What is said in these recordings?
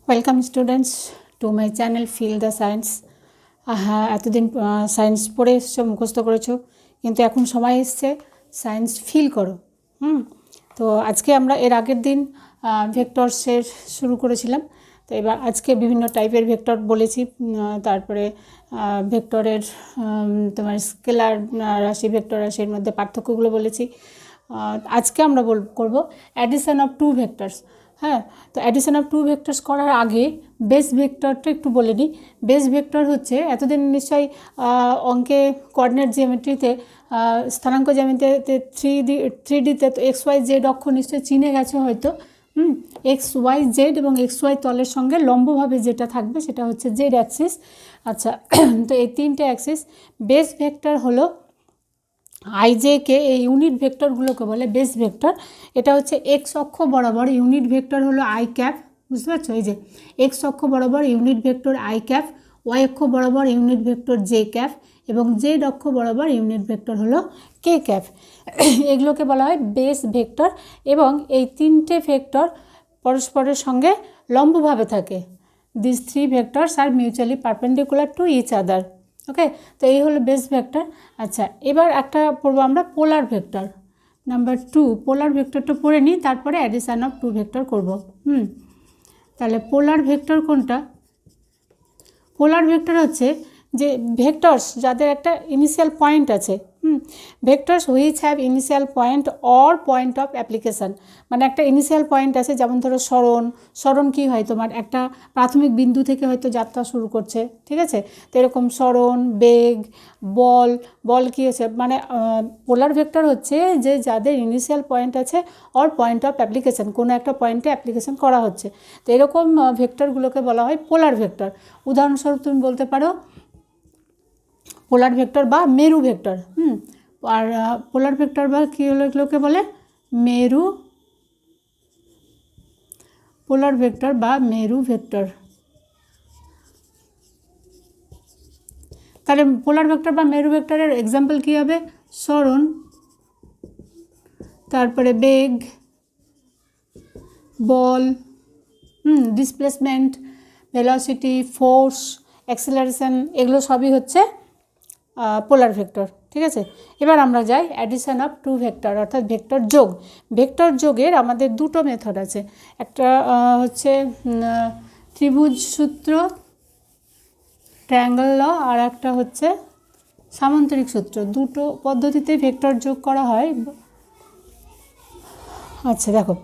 Welcome students to my channel feel the science. হ্যাঁ, এতদিন science পড়ে এসছো, মুখস্থ করেছো, কিন্তু এখন সময় এসছে সায়েন্স ফিল করো। তো আজকে আমরা এর আগের দিন ভেক্টরসের শুরু করেছিলাম। তো এবার আজকে বিভিন্ন টাইপের ভেক্টর বলেছি, তারপরে ভেক্টরের তোমার স্কেলার রাশি, ভেক্টর রাশির মধ্যে পার্থক্যগুলো বলেছি। আজকে আমরা করব অ্যাডিশন অফ টু ভেক্টরস। হ্যাঁ, তো অ্যাডিশন অফ টু ভেক্টরস করার আগে বেস ভেক্টরটা একটু বলে নিই। বেস ভেক্টর হচ্ছে, এতদিন নিশ্চয়ই অঙ্কে কোঅর্ডিনেট জিওমেট্রিতে স্থানাঙ্ক জ্যামিতিতে 3D-তে তো এক্স ওয়াই জেড অক্ষ নিশ্চয়ই চিনে গেছে হয়তো। এক্স ওয়াই জেড এবং এক্স ওয়াই তলের সঙ্গে লম্বভাবে যেটা থাকবে সেটা হচ্ছে জেড অ্যাক্সিস। আচ্ছা, তো এই তিনটে অ্যাক্সিস। বেস ভেক্টর হলো আইজেকে, এই ইউনিট ভেক্টরগুলোকে বলে বেস ভেক্টর। এটা হচ্ছে এক্স অক্ষ বরাবর ইউনিট ভেক্টর হলো আই ক্যাপ, বুঝতে পারছো? এই যে এক্স অক্ষ বরাবর unit vector I cap, Y অক্ষ বরাবর ইউনিট ভেক্টর জে ক্যাপ এবং জেড অক্ষ বরাবর ইউনিট ভেক্টর হলো কে ক্যাপ। এগুলোকে বলা হয় বেস ভেক্টর এবং এই তিনটে ভেক্টর পরস্পরের সঙ্গে লম্বভাবে থাকে। This three vectors are mutually perpendicular to each other. Okay, তো এই হলো বেস ভেক্টর। আচ্ছা, এবার একটা পড়বো আমরা পোলার ভেক্টর। নাম্বার 2 পোলার ভেক্টরটা পড়ে নিই, তারপরে অ্যাডিশান অফ টু ভেক্টর করব। তাহলে পোলার ভেক্টর কোনটা? পোলার ভেক্টর হচ্ছে যে ভেক্টরস যাদের একটা ইনিশিয়াল পয়েন্ট আছে, vectors which have initial point or point of application. মানে একটা ইনিশিয়াল পয়েন্ট আছে, যেমন ধরো সরণ কী হয়, তোমার একটা প্রাথমিক বিন্দু থেকে হয়তো যাত্রা শুরু করছে, ঠিক আছে? তো এরকম সরণ, বেগ, বল কী আছে, মানে পোলার ভেক্টর হচ্ছে যে যাদের ইনিশিয়াল পয়েন্ট আছে অর পয়েন্ট অফ অ্যাপ্লিকেশান, কোনো একটা পয়েন্টে অ্যাপ্লিকেশান করা হচ্ছে। তো এরকম ভেক্টরগুলোকে বলা হয় পোলার ভেক্টর। উদাহরণস্বরূপ তুমি বলতে পারো পোলার ভেক্টর বা মেরু ভেক্টর। আর পোলার ভেক্টর বা কী হলো, এগুলোকে বলে মেরু, পোলার ভেক্টর বা মেরু ভেক্টর। তাহলে পোলার ভেক্টর বা মেরু ভেক্টরের এক্সাম্পল কী হবে? সরণ, তারপরে বেগ, বল, ডিসপ্লেসমেন্ট, ভেলোসিটি, ফোর্স, অ্যাক্সেলারেশন, এগুলো সবই হচ্ছে পোলার ভেক্টর, ঠিক আছে? এবার আমরা যাই অ্যাডিশন অফ টু ভেক্টর, অর্থাৎ ভেক্টর যোগ। ভেক্টর যোগের আমাদের দুটো মেথড আছে। একটা হচ্ছে ত্রিভুজ সূত্র, ট্রায়াঙ্গেল ল, আর একটা হচ্ছে সামান্তরিক সূত্র। দুটো পদ্ধতিতে ভেক্টর যোগ করা হয়। আচ্ছা দেখো,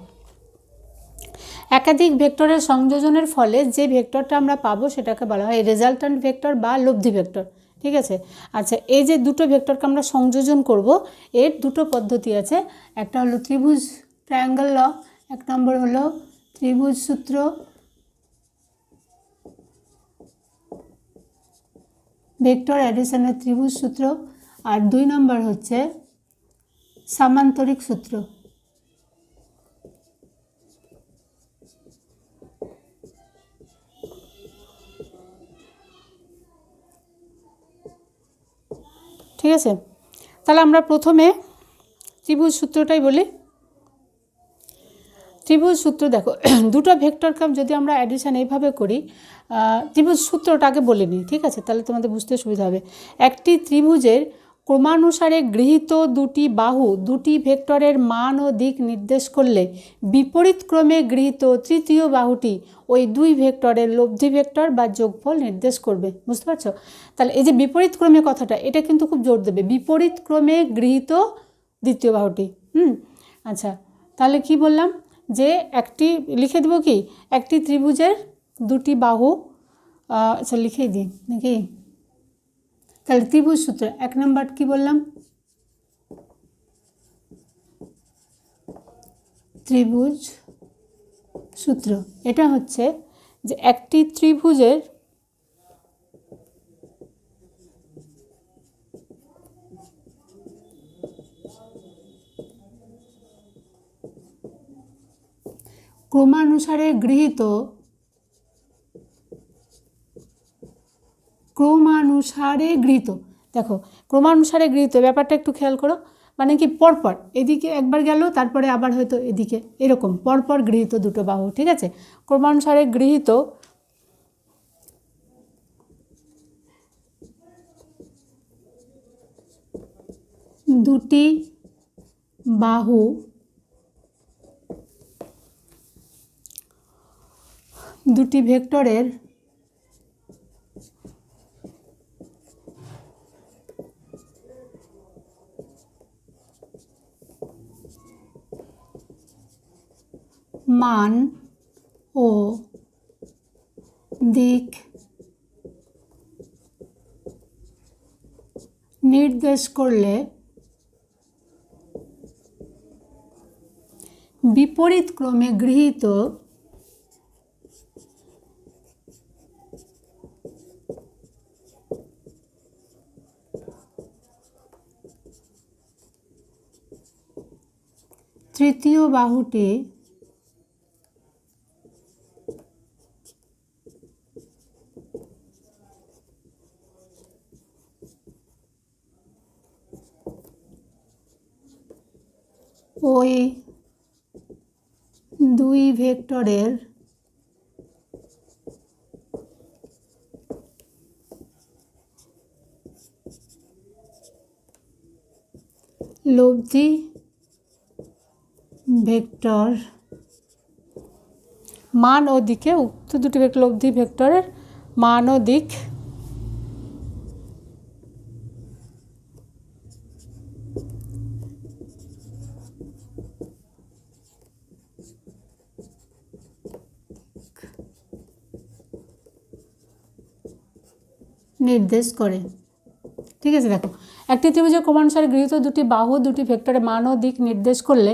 একাধিক ভেক্টরের সংযোজনের ফলে যে ভেক্টরটা আমরা পাবো সেটাকে বলা হয় রেজাল্ট্যান্ট ভেক্টর বা লব্ধি ভেক্টর, ঠিক আছে? আচ্ছা, এই যে দুটো ভেক্টরকে আমরা সংযোজন করব, এর দুটো পদ্ধতি আছে। একটা হলো ত্রিভুজ ট্রায়াঙ্গেল ল, এক নম্বর হলো ত্রিভুজ সূত্র, ভেক্টর অ্যাডিশনের ত্রিভুজ সূত্র, আর 2 নম্বর হচ্ছে সামান্তরিক সূত্র। ঠিক আছে, তাহলে আমরা প্রথমে ত্রিভুজ সূত্রটাই বলি। ত্রিভুজ সূত্র দেখো, দুটো ভেক্টরকে যদি আমরা অ্যাডিশন এইভাবে করি, ত্রিভুজ সূত্রটাকে বলে নিই, ঠিক আছে? তাহলে তোমাদের বুঝতে সুবিধা হবে। একটি ত্রিভুজের ক্রমানুসারে গৃহীত দুটি বাহু দুটি ভেক্টরের মান ও দিক নির্দেশ করলে বিপরীত ক্রমে গৃহীত তৃতীয় বাহুটি ওই দুই ভেক্টরের লব্ধি ভেক্টর বা যোগফল নির্দেশ করবে, বুঝতে পারছো? তাহলে এই যে বিপরীত ক্রমে কথাটা, এটা কিন্তু খুব জোর দেবে, বিপরীত ক্রমে গৃহীত দ্বিতীয় বাহুটি। আচ্ছা, তাহলে কি বললাম যে একটি লিখে দেবো কি, একটি ত্রিভুজের দুটি বাহু, আচ্ছা লিখেই দিই নাকি? তাহলে ত্রিভুজ সূত্র এক নম্বর কি বললাম, ত্রিভুজ সূত্র এটা হচ্ছে যে একটি ত্রিভুজের ক্রমানুসারে গৃহীত দেখো ক্রমানুসারে গৃহীত ব্যাপারটা একটু খেয়াল করো। মানে কি পরপর এদিকে একবার গেল তারপরে আবার হয়তো এদিকে, এরকম পরপর গৃহীত দুটো বাহু, ঠিক আছে। ক্রমানুসারে গৃহীত দুটি বাহু দুটি ভেক্টরের মান ও দিক নির্দেশ করলে বিপরীত ক্রমে গৃহীত তৃতীয় বাহুটি ওই দুই ভেক্টরের লব্ধি ভেক্টর মান ও দিকে, উক্ত দুটি লব্ধি ভেক্টরের মান ও দিক নির্দেশ করে, ঠিক আছে। দেখো, একটি ত্রিভুজের ক্রমানুসারে গৃহীত দুটি বাহু দুটি ভেক্টরের মান ও দিক নির্দেশ করলে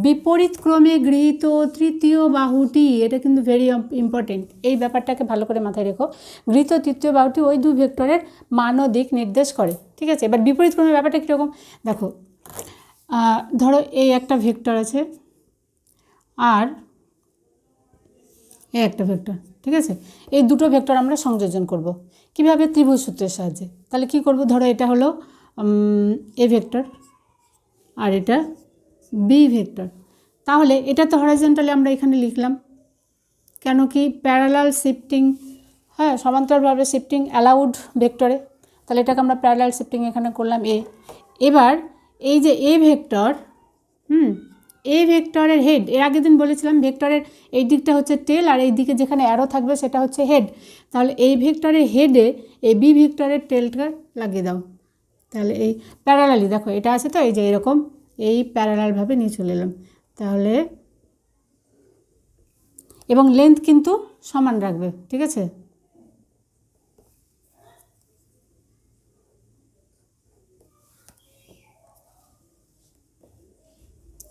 বিপরীত ক্রমে গৃহীত তৃতীয় বাহুটি, এটা কিন্তু ভেরি ইম্পর্টেন্ট, এই ব্যাপারটাকে ভালো করে মাথায় রেখো। গৃহীত তৃতীয় বাহুটি ওই দুই ভেক্টরের মান ও দিক নির্দেশ করে, ঠিক আছে। এবার বিপরীত ক্রমের ব্যাপারটা কীরকম দেখো, ধরো এই একটা ভেক্টর আছে আর এই একটা ভেক্টর, ঠিক আছে। এই দুটো ভেক্টর আমরা সংযোজন করব কিভাবে? ত্রিভুজ সূত্রের সাহায্যে। তাহলে কি করব? ধরো এটা হলো এ ভেক্টর আর এটা বি ভেক্টর। তাহলে এটা তো হরাইজন্টালি আমরা এখানে লিখলাম, কেন কি প্যারালাল শিফটিং, হ্যাঁ, সমান্তরালভাবে শিফটিং অ্যালাউড ভেক্টরে, তাহলে এটাকে আমরা প্যারালাল শিফটিং এখানে করলাম এ। এবার এই যে এ ভেক্টর, এই ভেক্টরের হেড, এর আগের দিন বলেছিলাম ভেক্টরের এই দিকটা হচ্ছে টেল আর এই দিকে যেখানে অ্যারো থাকবে সেটা হচ্ছে হেড। তাহলে এই ভেক্টরের হেডে এই বি ভেক্টরের টেলটা লাগিয়ে দাও। তাহলে এই প্যারালালি দেখো এটা আছে তো, এই যে এরকম এই প্যারালালভাবে নিয়ে চলে এলাম। তাহলে এবং লেন্থ কিন্তু সমান রাখবে, ঠিক আছে।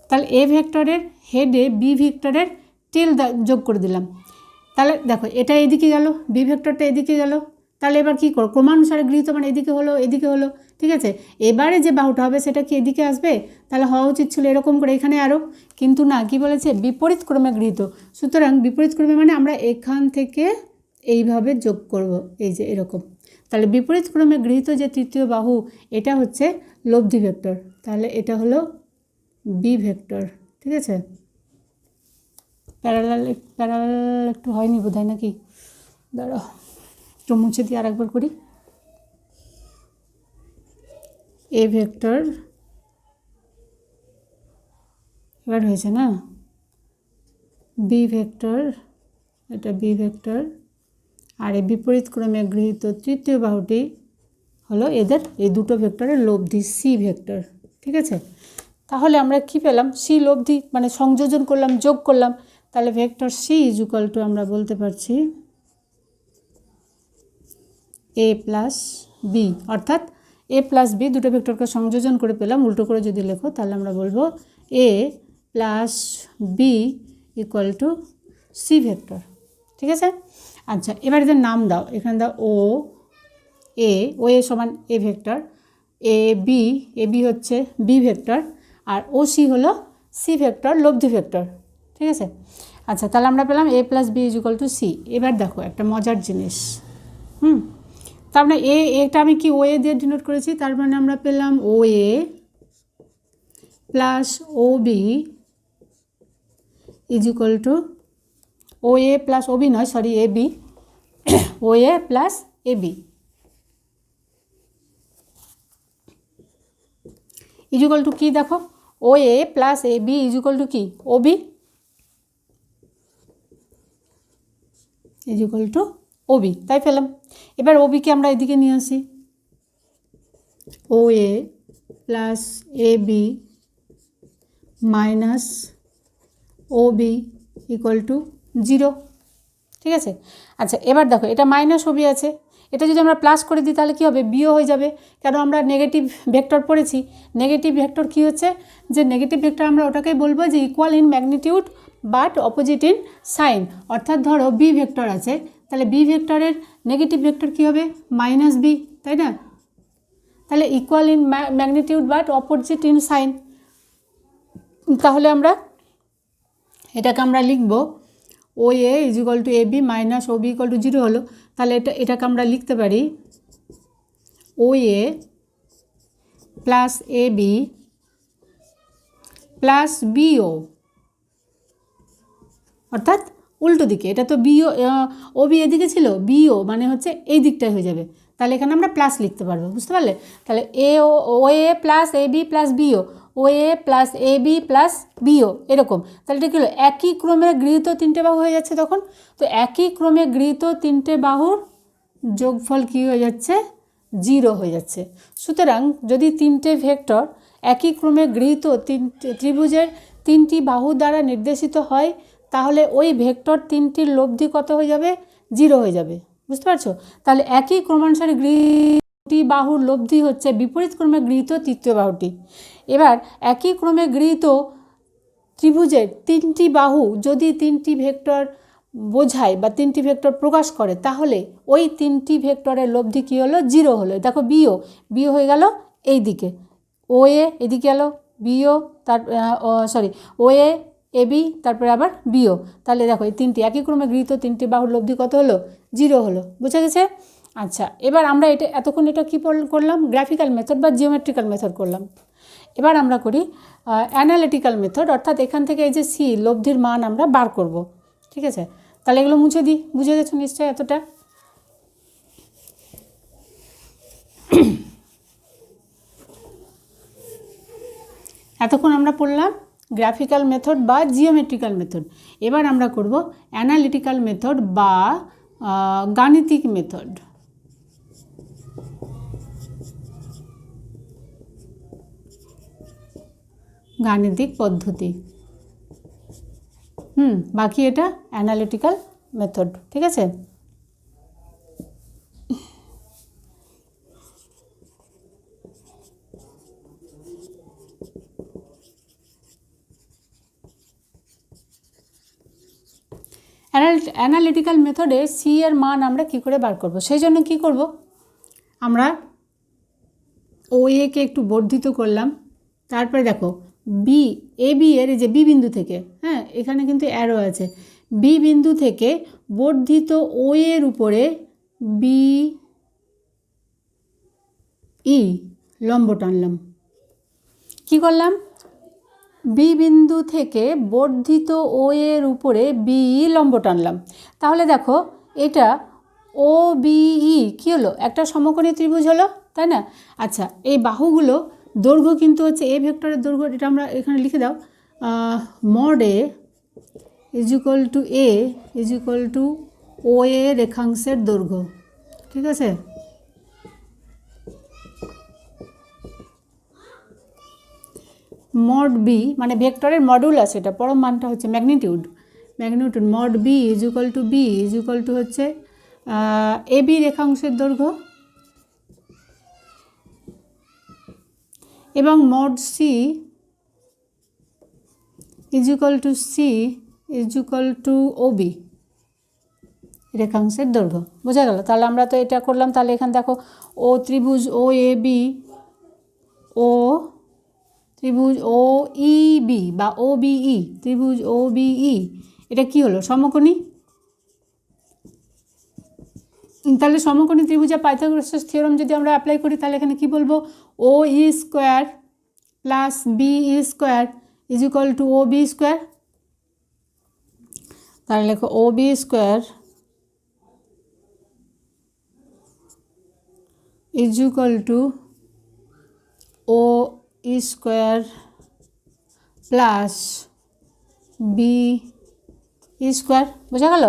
তাহলে এ ভেক্টরের হেডে বি ভেক্টরের টেল যোগ করে দিলাম। তাহলে দেখো এটা এদিকে গেল, বি ভেক্টরটা এদিকে গেল। তাহলে এবার কী করো? ক্রমানুসারে গৃহীত মানে এদিকে হলো এদিকে হলো, ঠিক আছে। এবারে যে বাহুটা হবে সেটা কি এদিকে আসবে? তাহলে হওয়া উচিত ছিল এরকম করে এখানে আরও, কিন্তু না, কি বলেছে? বিপরীত ক্রমে গৃহীত। সুতরাং বিপরীত ক্রমে মানে আমরা এখান থেকে এইভাবে যোগ করব, এই যে এরকম। তাহলে বিপরীত ক্রমে গৃহীত যে তৃতীয় বাহু, এটা হচ্ছে লব্ধি ভেক্টর। তাহলে এটা হলো বি ভেক্টর, ঠিক আছে। প্যারালাল একটু হয়নি বোধ হয়, নাকি? দাঁড়াও একটু মুছে দিয়ে আরেকবার করি। এ ভেক্টর এবার হয়েছে না, বি ভেক্টর, এটা বি ভেক্টর, আর এই বিপরীত ক্রমে গৃহীত তৃতীয় বাহুটি হলো এদের এই দুটো ভেক্টরের লব্ধি সি ভেক্টর, ঠিক আছে। তাহলে আমরা কি পেলাম? সি লব্ধি মানে সংযোজন করলাম, যোগ করলাম। তাহলে vector C is equal to আমরা বলতে পারছি এ প্লাস বি, অর্থাৎ এ প্লাস বি দুটো ভেক্টরকে সংযোজন করে পেলাম। উল্টো করে যদি লেখো তাহলে আমরা বলবো A plus B equal to C vector, ঠিক আছে। আচ্ছা, এবার এদের নাম দাও। এখানে দাও ও এ সমান এ ভেক্টর, এ বি হচ্ছে বি ভেক্টর, আর ও সি হলো সি ভেক্টর লব্ধি ভেক্টর, ঠিক আছে। আচ্ছা, তাহলে আমরা পেলাম A plus B is equal to C. এবার দেখো একটা মজার জিনিস, তার মানে এটা আমি কি ও এ দিয়ে ডিনোট করেছি, তার মানে আমরা পেলাম O A plus O B is equal to O A plus O B নয়, sorry, A B, O A plus A B is equal to কী দেখো, O A plus A B is equal to কী, O B is equal to O B, তাই পেলাম। এবার O বিকে আমরা এদিকে নিয়ে আসি, O A plus A B minus O B equal to 0, ঠিক আছে। আচ্ছা এবার দেখো এটা মাইনাস ও বি আছে, এটা যদি আমরা প্লাস করে দিই তাহলে কী হবে, বিও হয়ে যাবে, কারণ আমরা নেগেটিভ ভেক্টর পড়েছি। নেগেটিভ ভেক্টর কী হচ্ছে, যে নেগেটিভ ভেক্টর আমরা ওটাকেই বলবো যে equal in magnitude but opposite in sign. অর্থাৎ ধরো বি ভেক্টর আছে, তাহলে বি ভেক্টরের নেগেটিভ ভেক্টর কী হবে, মাইনাস বি, তাই না। তাহলে equal in magnitude but opposite in sign. তাহলে আমরা এটাকে আমরা লিখব O A is equal to A B minus O B equal to 0 হলো। তাহলে এটাকে আমরা লিখতে পারি O A plus A B plus BO, অর্থাৎ উল্টো দিকে। এটা তো বিও, ও বি এদিকে ছিল, বিও মানে হচ্ছে এই দিকটাই হয়ে যাবে, তাহলে এখানে আমরা প্লাস লিখতে পারবো, বুঝতে পারলে। তাহলে O A plus A B plus bio, O A plus A B plus bio, এরকম। তাহলে এটা কী হলো, একই ক্রমে গৃহীত তিনটে বাহু হয়ে যাচ্ছে তখন। তো একই ক্রমে গৃহীত তিনটে বাহুর যোগফল কী হয়ে যাচ্ছে, 0 হয়ে যাচ্ছে। সুতরাং যদি তিনটে ভেক্টর একই ক্রমে গৃহীত ত্রিভুজের তিনটি বাহু দ্বারা নির্দেশিত হয়, তাহলে ওই ভেক্টর তিনটির লব্ধি কত হয়ে যাবে, 0 হয়ে যাবে, বুঝতে পারছো। তাহলে একই ক্রমানুসারে গৃহীত বাহুর লব্ধি হচ্ছে বিপরীত ক্রমে গৃহীত তৃতীয় বাহুটি। এবার একই ক্রমে গৃহীত ত্রিভুজের তিনটি বাহু যদি তিনটি ভেক্টর বোঝায় বা তিনটি ভেক্টর প্রকাশ করে, তাহলে ওই তিনটি ভেক্টরের লব্ধি কী হলো, 0 হলো। দেখো বিও হয়ে গেল এই দিকে, ও এ এদিকে গেল বিও, তার sorry O A A B, তারপরে আবার বিও। তাহলে দেখো এই তিনটি একই ক্রমে গৃহীত তিনটি বাহুর লব্ধি কত হলো, 0 হলো, বুঝা গেছে। আচ্ছা এবার আমরা এতক্ষণ এটা কী করলাম, গ্রাফিক্যাল মেথড বা জিওমেট্রিক্যাল মেথড করলাম। এবার আমরা করি অ্যানালিটিক্যাল মেথড, অর্থাৎ এখান থেকে এই যে সি লব্ধির মান আমরা বার করব, ঠিক আছে। তাহলে এগুলো মুছে দিই, বুঝে গেছো নিশ্চয়ই এতটা। এতক্ষণ আমরা পড়লাম গ্রাফিক্যাল মেথড বা জিওমেট্রিক্যাল মেথড। এবার আমরা করব অ্যানালিটিক্যাল মেথড বা গাণিতিক মেথড। গাণিতিক পদ্ধতি, বাকি এটা অ্যানালিটিক্যাল মেথড, ঠিক আছে। অ্যানালিটিক্যাল মেথডে সি এর মান আমরা কি করে বার করব, সেই জন্য কী করব, আমরা ও একে একটু বর্ধিত করলাম, তারপরে দেখো বি এ বি এর যে বি বিন্দু থেকে, হ্যাঁ এখানে কিন্তু অ্যারো আছে, বি বিন্দু থেকে বর্ধিত ও এর উপরে বি ই লম্ব টানলাম। কী করলাম, বি বিন্দু থেকে বর্ধিত ও এর উপরে বি লম্ব টানলাম। তাহলে দেখো এটা ও বিই কী হলো, একটা সমকোণী ত্রিভুজ হলো, তাই না। আচ্ছা এই বাহুগুলো দৈর্ঘ্য কিন্তু হচ্ছে এ ভেক্টরের দৈর্ঘ্য, এটা আমরা এখানে লিখে দাও, mod A is equal to A is equal to O A রেখাংশের দৈর্ঘ্য, ঠিক আছে। মড বি মানে ভেক্টরের মডুলাস, এটা পরম মানটা হচ্ছে magnitude, mod B is equal to B is equal to হচ্ছে এ বি রেখাংশের দৈর্ঘ্য, এবং mod C is equal to C is equal to O B রেখাংশের দৈর্ঘ্য, বোঝা গেল। তাহলে আমরা তো এটা করলাম, তাহলে এখানে দেখো ও ত্রিভুজ ও এ বি, ও ত্রিভুজ ও ই বি বা ও বিই, ত্রিভুজ ও বিই, এটা কি হলো, সমকোণী। তাহলে সমকোণী ত্রিভুজে পাইথাগোরাসের থিওরেম যদি আমরা অ্যাপ্লাই করি, তাহলে এখানে কি বলবো, O E square plus B square is equal to O B square. তাহলে লেখো O B square is equal to O square plus B square. বোঝা গেল?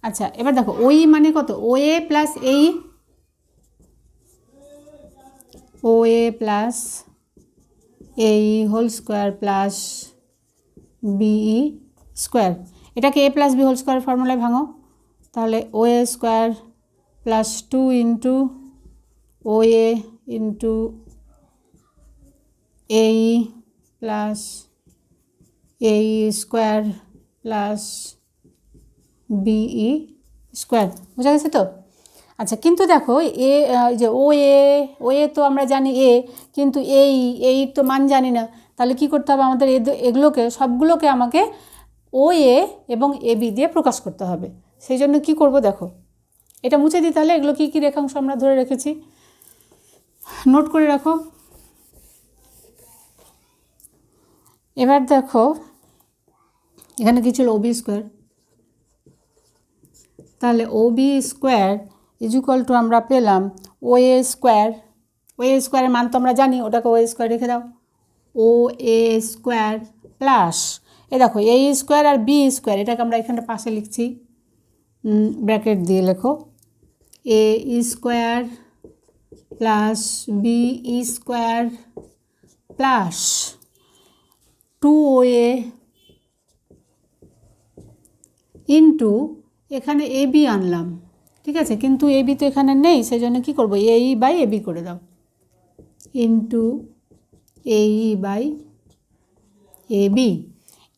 আচ্ছা, এবার দেখো ওই মানে কত, ও A plus AE, O A plus AE whole square plus BE square. এটাকে A plus B whole square ফর্মুলায় ভাঙো, তাহলে O A square plus 2 into O A into এই প্লাস এই স্কোয়ার প্লাস বিই স্কোয়ার। বোঝা গেছে তো? আচ্ছা, কিন্তু দেখো এ যে ও এ তো আমরা জানি এ, কিন্তু এই তো মান জানি না। তাহলে কি করতে হবে আমাদের? এগুলোকে সবগুলোকে আমাকে ও এ এবং এ বি দিয়ে প্রকাশ করতে হবে। সেই জন্য কী করব দেখো, এটা মুছে দিই। তাহলে এগুলো কী কী রেখাংশ আমরা ধরে রেখেছি নোট করে রাখো। এবার দেখো এখানে কী ছিল? O B square. তাহলে O B square is equal to আমরা পেলাম ও এ স্কোয়ার। ও এ স্কোয়ারের মান তো আমরা জানি, ওটাকে ও স্কোয়ার রেখে দাও। O A square plus A দেখো এ স্কোয়ার আর বি স্কোয়ার, এটাকে আমরা এখানে পাশে লিখছি, ব্র্যাকেট দিয়ে লেখো A square plus B square plus 2OA into এখানে এ বি আনলাম, ঠিক আছে, কিন্তু এ বি তো এখানে নেই, সেই জন্য কী করবো? এই বাই এ বি করে দাও, into A E by A B.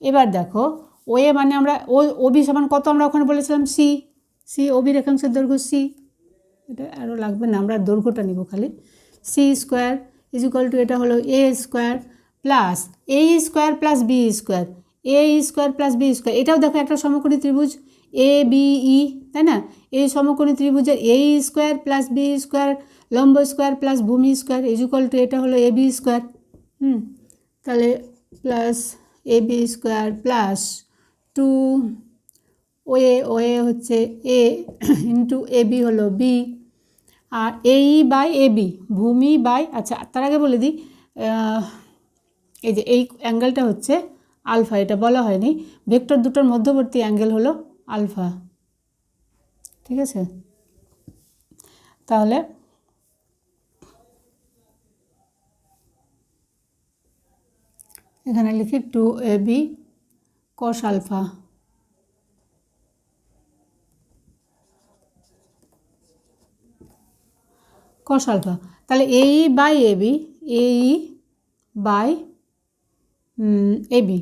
এবার দেখো ও এ মানে আমরা ও বি সমান কত আমরা ওখানে বলেছিলাম? সি। সি ও বি রেখাংশের দৈর্ঘ্য সি, এটা আরও লাগবে না, আমরা দৈর্ঘ্যটা নিব খালি। C square is equal to এটা হলো A square plus A square plus B square, A square plus B square. এটাও দেখো একটা সমকোণী ত্রিভুজ এ বি ই, তাই না? এই সমকোণী ত্রিভুজের এ স্কোয়ার প্লাস বি স্কোয়ার লম্ব স্কোয়ার প্লাস ভূমি স্কোয়ার ইজ ইকুয়াল টু এটা হলো এ বি স্কোয়ার। তাহলে plus A B square plus 2 ও এ হচ্ছে এ ইন্টু এ বি হলো বি, আর এই বাই এ বি ভূমি বাই, আচ্ছা তার আগে বলে দিই, এই যে এই অ্যাঙ্গেলটা হচ্ছে আলফা, এটা বলা হয়নি, ভেক্টর দুটোর মধ্যবর্তী অ্যাঙ্গেল হলো আলফা, ঠিক আছে? তাহলে এখানে লিখি 2AB cos alpha, cos alpha. তাহলে এই বাই এবি, এই বাই এবি,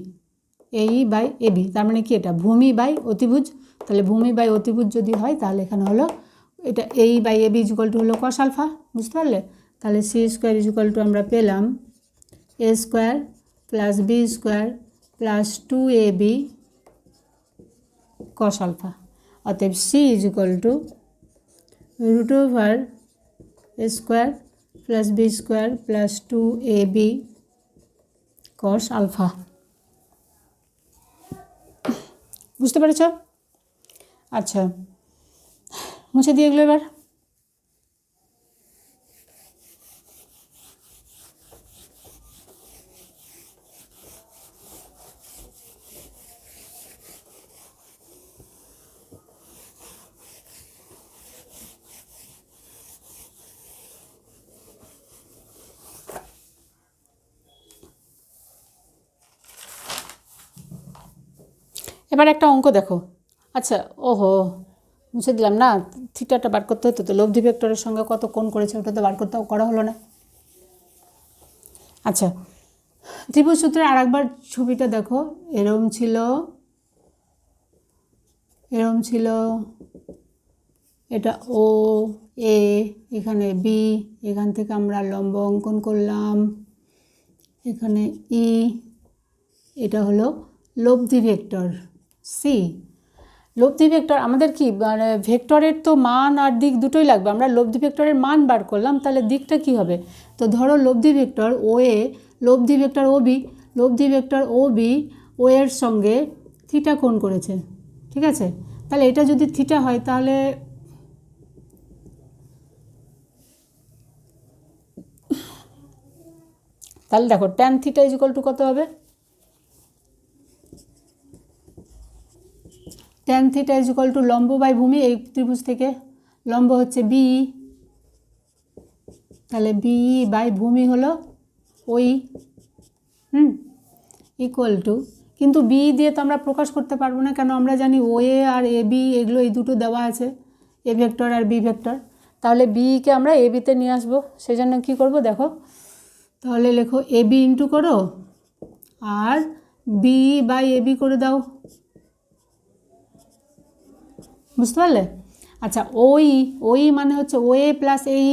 এই বাই এবি, তার মানে কি? এটা ভূমি বাই অতিভুজ। তাহলে ভূমি বাই অতিভুজ যদি হয় তাহলে এখানে হলো এটা A E by A B is equal to হলো cos আলফা, বুঝতে পারলে? তাহলে C square is equal to আমরা পেলাম A square plus B square plus 2AB cos alpha. অতএব C is equal to root over A square plus B square plus 2AB cos alpha. বুঝতে পেরেছ? আচ্ছা, মুছে দিয়ে এগুলো এবার। এবার একটা অঙ্ক দেখো। আচ্ছা, ওহো মুছে দিলাম না, থিটাটা বার করতে হতো তো, লব্ধি ভেক্টরের সঙ্গে কত কোণ করেছে ওটা তো বার করতে করা হলো না। আচ্ছা, ত্রিভুজ সূত্রের আরেকবার ছবিটা দেখো, এরম ছিল, এটা ও এ, এখানে বি, এখান থেকে আমরা লম্ব অঙ্কন করলাম, এখানে ই, এটা হলো লব্ধি ভেক্টর সি। লব্ধি ভেক্টর আমাদের কি মানে ভেক্টরের তো মান আর দিক দুটোই লাগবে, আমরা লব্ধি ভেক্টরের মান বার করলাম, তাহলে দিকটা কি হবে? তো ধরো লব্ধি ভেক্টর ও এ, লব্ধি ভেক্টর ও বি, লব্ধি ভেক্টর ও বি ও এর সঙ্গে থিটা কোণ করেছে, ঠিক আছে? তাহলে এটা যদি থিটা হয় তাহলে দেখো ট্যান থিটা ইকুয়াল টু কত হবে? ট্যান থিটা ইকুয়াল টু লম্ব বাই ভূমি, এই ত্রিভুজ থেকে লম্ব হচ্ছে বি, তাহলে বি বাই ভূমি হলো ওই ইকুয়াল টু, কিন্তু বি দিয়ে তো আমরা প্রকাশ করতে পারবো না, কেন আমরা জানি ও এ আর এ বি এগুলো এই দুটো দেওয়া আছে, এ ভেক্টর আর বি ভেক্টর, তাহলে বিকে আমরা এ বিতে নিয়ে আসবো। সেই জন্য কী করবো দেখো, তাহলে লেখো এ বি ইন্টু করো আর বি বাই এ বি করে দাও, বুঝতে পারলে? আচ্ছা ওই ওই মানে হচ্ছে ও এ প্লাস এই,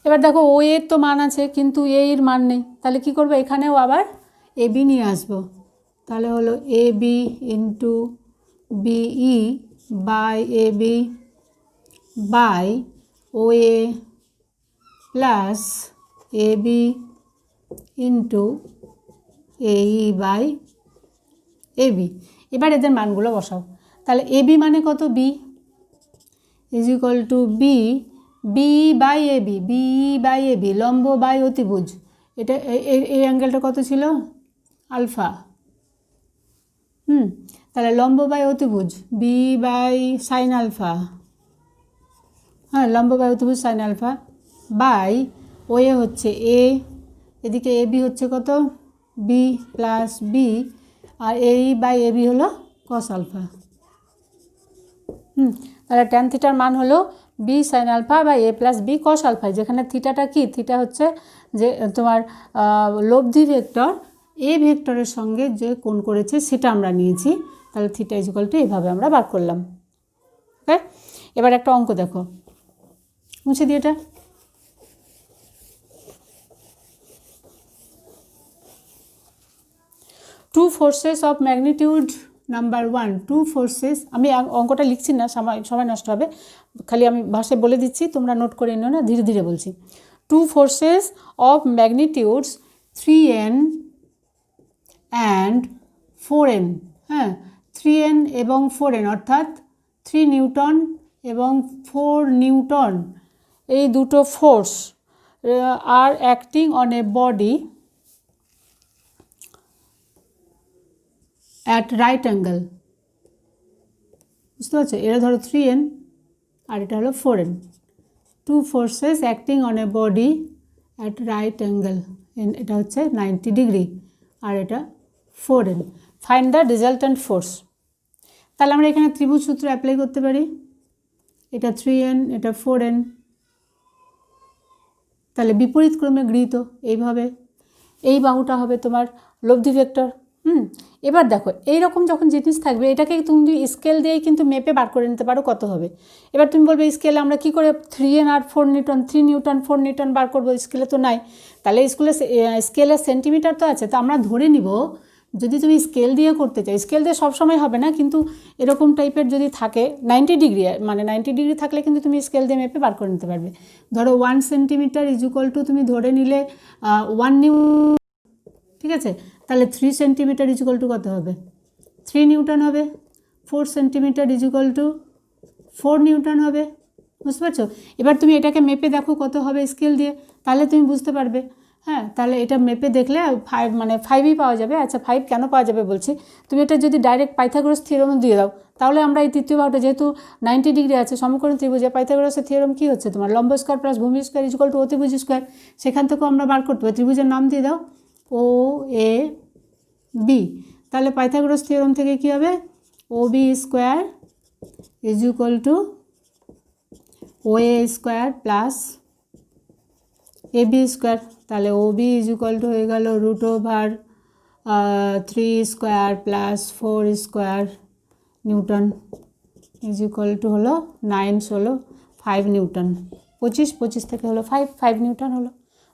এবার দেখো ও এর তো মান আছে কিন্তু এর মান নেই, তাহলে কি করবো, এখানেও আবার এ বি নিয়ে আসবো, তাহলে হলো A B into B E by A B by O A plus A B into A E by A B. এবার এদের মানগুলো বসাও, তাহলে এ বি মানে কত, B is equal to B, B by A B, B by A B লম্ব by অতিভুজ, এটা এই অ্যাঙ্গেলটা কত ছিল, আলফা, তাহলে লম্ব বাই অতিভুজ বি বাই সাইন আলফা, হ্যাঁ লম্ব বাই অতিভুজ সাইন আলফা বাই ও এ হচ্ছে এ, এদিকে এ বি হচ্ছে কত, বি প্লাস বি, আর এই বাই এ বি হলো কস আলফা। তাহলে ট্যান থিটার মান হলো B sine alpha by A plus B cos alpha, যেখানে থিটাটা কি, থিটা হচ্ছে যে তোমার লব্ধি ভেক্টর এ ভেক্টরের সঙ্গে যে কোণ করেছে সেটা আমরা নিয়েছি, তাহলে থিটা ইজ ইকুয়াল টু এইভাবে আমরা বার করলাম। ওকে, এবার একটা অঙ্ক দেখো, মুছে দিই এটা। Two forces of magnitude number 1, two forces, আমি অঙ্কটা লিখছি না, সময় নষ্ট হবে, খালি আমি ভাষায় বলে দিচ্ছি, তোমরা নোট করে নিও না, ধীরে ধীরে বলছি। Two forces of magnitudes 3n and 4n, হ্যাঁ 3n এবং 4n অর্থাৎ 3 নিউটন এবং 4 নিউটন, এই দুটো force are acting on a body at right angle, বুঝতে পারছো? এরা ধরো 3n আর এটা হলো 4n, two forces acting on a body at right angle, এটা হচ্ছে 90 ডিগ্রি আর এটা 4n, find the resultant force. তাহলে আমরা এখানে ত্রিভুজ সূত্র অ্যাপ্লাই করতে পারি, এটা 3n এটা 4n, তাহলে বিপরীত ক্রমে গৃহীত, এইভাবে এই বাহুটা হবে তোমার লব্ধি ভেক্টর। এবার দেখো এইরকম যখন জিনিস থাকবে এটাকে তুমি স্কেল দিয়েই কিন্তু মেপে বার করে নিতে পারো কত হবে। এবার তুমি বলবে স্কেলে আমরা কি করে 3n আর 4 নিউটন, 3 নিউটন 4 নিউটন বার করবো, স্কেলে তো নাই। তাহলে স্কেলের সেন্টিমিটার তো আছে, তো আমরা ধরে নিব যদি তুমি স্কেল দিয়ে করতে চাই, স্কেল দিয়ে সবসময় হবে না, কিন্তু এরকম টাইপের যদি থাকে 90 ডিগ্রি, মানে 90 ডিগ্রি থাকলে কিন্তু তুমি স্কেল দিয়ে মেপে বার করে নিতে পারবে। ধরো 1 সেন্টিমিটার ইজ ইকুয়াল টু তুমি ধরে নিলে 1 নিউটন, ঠিক আছে? তাহলে 3 সেন্টিমিটার ইজ ইকুয়াল টু কত হবে, 3 নিউটন হবে। 4 centimetre is equal to 4 Newton হবে, বুঝতে পারছো? এবার তুমি এটাকে মেপে দেখো কত হবে স্কেল দিয়ে, তাহলে তুমি বুঝতে পারবে। হ্যাঁ, তাহলে এটা মেপে দেখলে 5 মানে 5ই পাওয়া যাবে। আচ্ছা 5 কেন পাওয়া যাবে বলছি, তুমি এটা যদি ডাইরেক্ট পাইথাগোরাস থিওরেম দিয়ে দাও, তাহলে আমরা এই তৃতীয় বাহুটা যেহেতু 90 ডিগ্রি আছে সমকোণী ত্রিভুজে, পাইথাগোরাসের থিওরেম কী হচ্ছে তোমার, লম্ব স্কোয়ার প্লাস ভূমি স্কোয়ার ইজ ইকুয়াল টু অতিভুজ স্কোয়ার, সেখান থেকেও আমরা বার করতে পারি। ত্রিভুজের নাম দিয়ে দাও ও এ বি, তাহলে পাইথাগোরাস থিওরেম থেকে কী হবে, O B square is equal to O A square plus A B square, তাহলে O B is equal to হয়ে গেল √3 square plus 4 square newton is equal to হলো 9 ষোলো 5 নিউটন, 25 থেকে হলো 5 নিউটন হলো,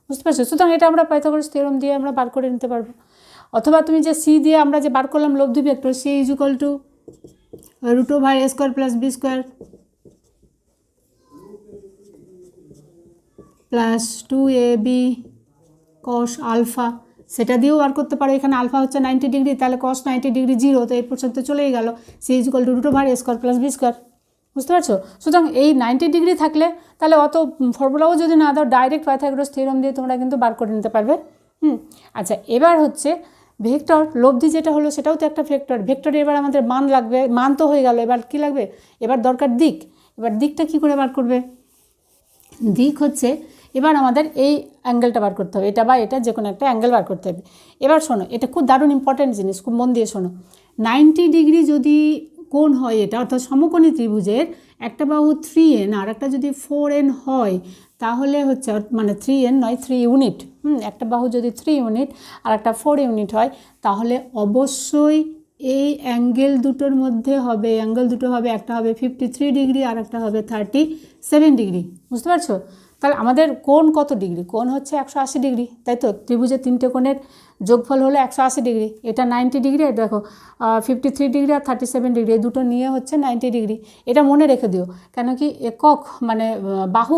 বুঝতে পারছো? সুতরাং এটা আমরা পাইথাগোরাস থিওরেম দিয়ে আমরা বার করে নিতে পারবো। অথবা তুমি যে সি দিয়ে আমরা যে বার করলাম লব্ধি vector, C is equal to √/a² + b² plus 2ab cos alpha, সেটা দিয়েও বার করতে পারো। এখানে আলফা হচ্ছে 90 ডিগ্রি, তাহলে cos 90 ডিগ্রি 0, তো এই পর্যন্ত চলেই গেল। C is equal to √/a² + b²। বুঝতে পারছো? সুতরাং এই 90 ডিগ্রি থাকলে তাহলে অত ফর্মুলাও যদি না দাও, ডাইরেক্ট পাইথাগোরাস থিওরেম দিয়ে তোমরা কিন্তু বার করে নিতে পারবে। আচ্ছা, এবার হচ্ছে ভেক্টর লব্ধি যেটা হলো সেটাও তো একটা ভেক্টর। ভেক্টরে এবার আমাদের মান লাগবে, মান তো হয়ে গেল, এবার কি লাগবে? এবার দরকার দিক। এবার দিকটা কি করে বার করবে? দিক হচ্ছে এবার আমাদের এই অ্যাঙ্গেলটা বার করতে হবে, এটা বা এটা যে কোনো একটা অ্যাঙ্গেল বার করতে হবে। এবার শোনো, এটা খুব দারুণ ইম্পর্ট্যান্ট জিনিস, খুব মন দিয়ে শোনো। 90 ডিগ্রি যদি কোণ হয় এটা, অর্থাৎ সমকোণী ত্রিভুজের একটা বাহু 3n আর একটা যদি 4n হয়, তাহলে হচ্ছে মানে 3n নয় 3 ইউনিট, একটা বাহু যদি 3 ইউনিট আর একটা 4 ইউনিট হয়, তাহলে অবশ্যই এই অ্যাঙ্গেল দুটোর মধ্যে হবে, অ্যাঙ্গেল দুটো হবে, একটা হবে 53 ডিগ্রি আর একটা হবে 37 ডিগ্রি। বুঝতে পারছো? তাহলে আমাদের কোণ কত ডিগ্রি? কোণ হচ্ছে 180 ডিগ্রি, তাই তো? ত্রিভুজের তিনটে কোণের যোগফল হলো 180 ডিগ্রি। এটা 90 ডিগ্রি, দেখো 53 ডিগ্রি আর 37 ডিগ্রি, এই দুটো নিয়ে হচ্ছে 90 ডিগ্রি। এটা মনে রেখে দিও, কেন কি একক মানে বাহু